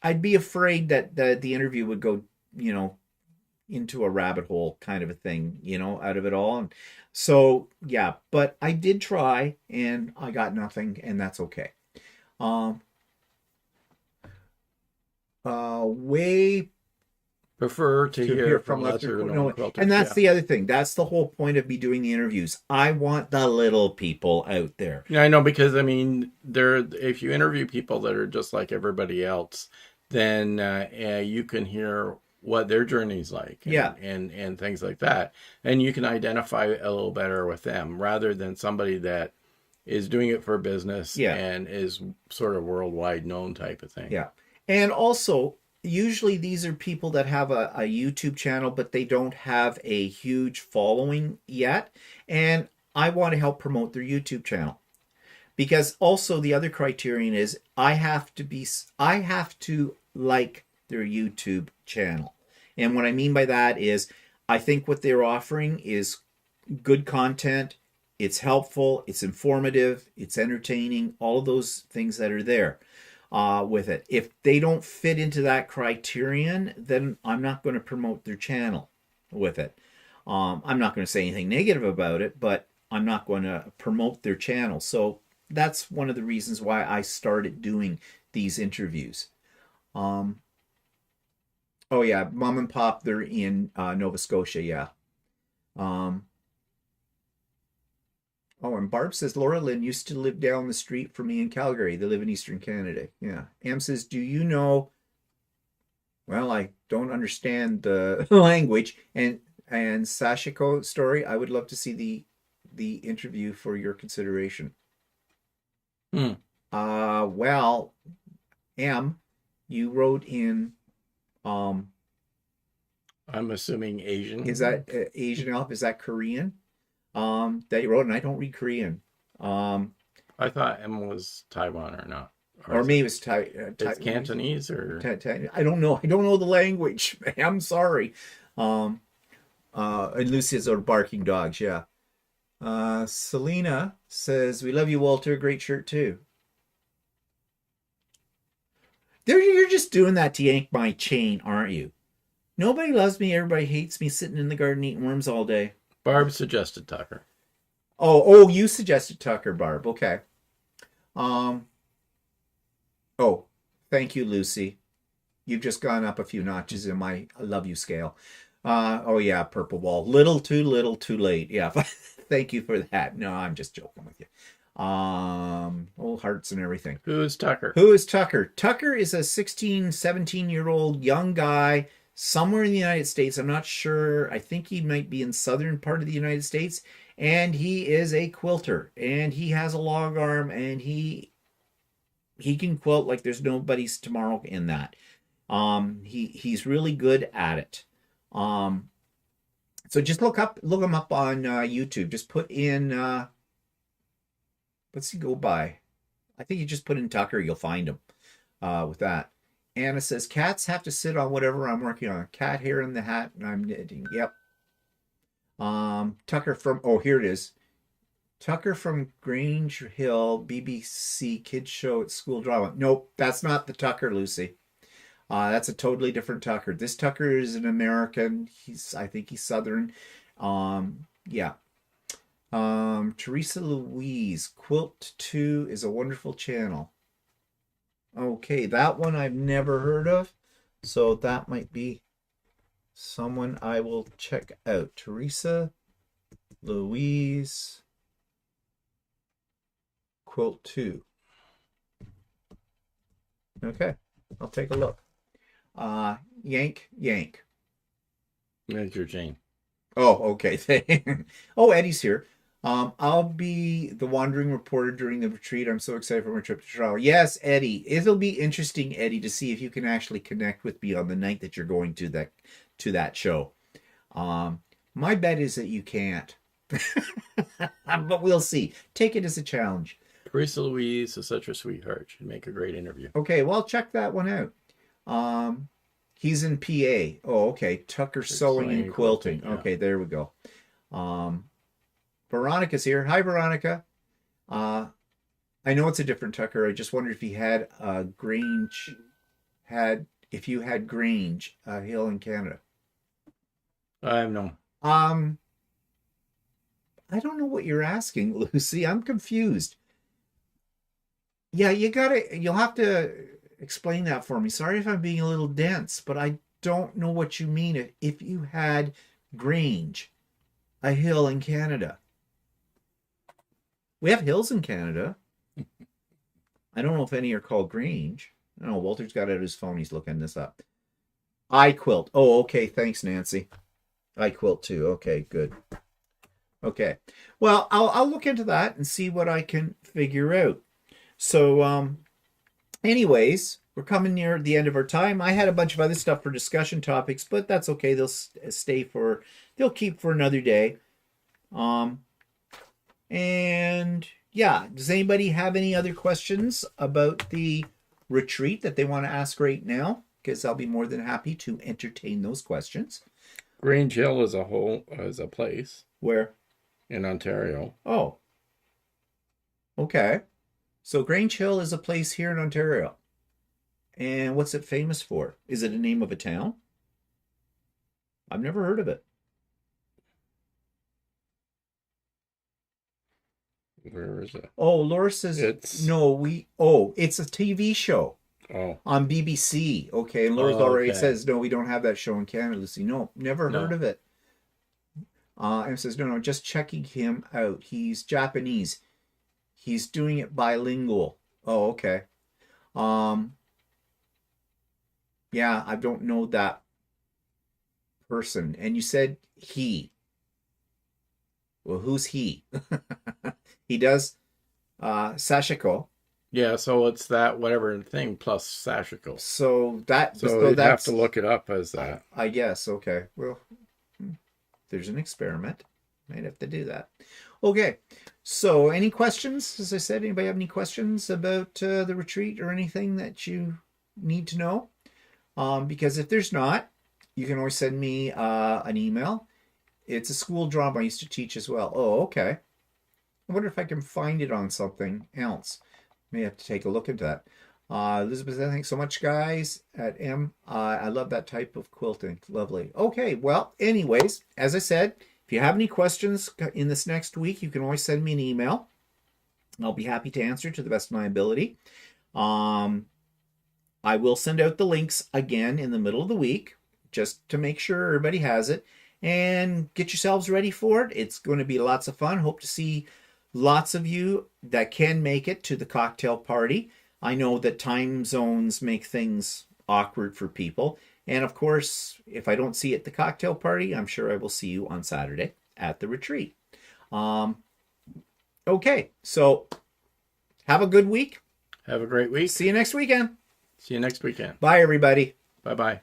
I'd be afraid that the interview would go, you know, into a rabbit hole kind of a thing, you know, out of it all. And so, yeah, but I did try and I got nothing, and that's okay. Way prefer to hear from lesser known quilters. And that's the other thing. That's the whole point of me doing the interviews. I want the little people out there. Yeah, I know, because I mean, if you interview people that are just like everybody else, then you can hear what their journey's like, and things like that, and you can identify a little better with them rather than somebody that is doing it for business and is sort of worldwide known type of thing. Yeah, and also, usually these are people that have a YouTube channel, but they don't have a huge following yet. And I want to help promote their YouTube channel. Because also the other criterion is I have to like their YouTube channel. And what I mean by that is I think what they're offering is good content. It's helpful. It's informative. It's entertaining. All of those things that are there. With it. If they don't fit into that criterion, then I'm not going to promote their channel with it. I'm not going to say anything negative about it, but I'm not going to promote their channel. So that's one of the reasons why I started doing these interviews. Um, oh yeah, Mom and Pop, they're in Nova Scotia, yeah. Um, oh, and Barb says Laura Lynn used to live down the street from me in Calgary. They live in Eastern Canada. Yeah. Am says, do you know? Well, I don't understand the language. And Sashiko story, I would love to see the interview for your consideration. Hmm. Well, M, you wrote in um I'm assuming Asian. is that Asian Elf? Is that Korean? That you wrote, and I don't read Korean. I thought M was Taiwan or not. Or maybe it was it's Cantonese or I don't know. I don't know the language. I'm sorry. And Lucy's are barking dogs. Yeah. Selena says, "We love you, Walter. Great shirt too." You're just doing that to yank my chain, aren't you? Nobody loves me. Everybody hates me. Sitting in the garden eating worms all day. Barb suggested Tucker. Oh, you suggested Tucker, Barb. Okay. Oh, thank you, Lucy. You've just gone up a few notches in my I love you scale. Oh yeah, purple wall. Little too late. Yeah. Thank you for that. No, I'm just joking with you. Old hearts and everything. Who is Tucker? Who is Tucker? Tucker is a 16, 17-year-old young guy somewhere in the United States. I'm not sure. I think he might be in southern part of the United States. And he is a quilter. And he has a log arm. And he can quilt like there's nobody's tomorrow in that. He's really good at it. So just look him up on YouTube. Just put in what's he go by? I think you just put in Tucker, you'll find him with that. Anna says, cats have to sit on whatever I'm working on. Cat hair in the hat, and I'm knitting. Yep. Tucker from, oh, here it is. Tucker from Grange Hill, BBC Kids Show at School Drama. Nope, that's not the Tucker, Lucy. That's a totally different Tucker. This Tucker is an American. I think he's Southern. Yeah. Teresa Louise, Quilt 2 is a wonderful channel. Okay, that one I've never heard of. So that might be someone I will check out. Teresa Louise, Quilt 2. Okay, I'll take a look. Yank. Major Jane. Oh, okay. Oh, Eddie's here. I'll be the wandering reporter during the retreat. I'm so excited for my trip to Toronto. Yes, Eddie. It'll be interesting, Eddie, to see if you can actually connect with me on the night that you're going to that show. My bet is that you can't. But we'll see. Take it as a challenge. Teresa Louise is such a sweetheart. She'd make a great interview. Okay, well, check that one out. He's in PA. Oh, okay. Tucker Sewing and Quilting. Yeah. Okay, there we go. Veronica's here. Hi, Veronica. I know it's a different Tucker. I just wondered if he had Grange, if you had Grange Hill in Canada. I have no. I don't know what you're asking, Lucy. I'm confused. Yeah, you'll have to explain that for me. Sorry if I'm being a little dense, but I don't know what you mean. If you had Grange, a hill in Canada. We have hills in Canada. I don't know if any are called Grange. I don't know. Walter's got out his phone. He's looking this up. I quilt. Oh, okay. Thanks, Nancy. I quilt too. Okay, good. Okay. Well, I'll look into that and see what I can figure out. So, anyways, we're coming near the end of our time. I had a bunch of other stuff for discussion topics, but that's okay. They'll keep for another day. And yeah, does anybody have any other questions about the retreat that they want to ask right now? Because I'll be more than happy to entertain those questions. Grange Hill is a place. Where? In Ontario. Oh. Okay. So Grange Hill is a place here in Ontario. And what's it famous for? Is it a name of a town? I've never heard of it. Where is it? Oh, Laura says It's no. It's a TV show oh on BBC. Okay, and Laura's already okay. says no. We don't have that show in Canada, Lucy. No, never heard No. of it. And it says no, just checking him out. He's Japanese. He's doing it bilingual. Oh, okay. Um, yeah, I don't know that person. And you said he. Well, who's he? He does Sashiko. Yeah, so it's that whatever thing plus Sashiko. So So you'd have that's to look it up as that. I guess. Okay. Well, there's an experiment. Might have to do that. Okay. So any questions? As I said, anybody have any questions about the retreat or anything that you need to know? Because if there's not, you can always send me an email. It's a school drama I used to teach as well. Oh, okay. I wonder if I can find it on something else. May have to take a look into that. Elizabeth, thanks so much, guys. At M, I love that type of quilting. Lovely. Okay, well, anyways, as I said, if you have any questions in this next week, you can always send me an email. I'll be happy to answer to the best of my ability. I will send out the links again in the middle of the week, just to make sure everybody has it. And get yourselves ready for it. It's going to be lots of fun. Hope to see lots of you that can make it to the cocktail party. I know that time zones make things awkward for people. And of course, if I don't see you at the cocktail party, I'm sure I will see you on Saturday at the retreat. Okay, so have a good week. Have a great week. See you next weekend. See you next weekend. Bye, everybody. Bye bye.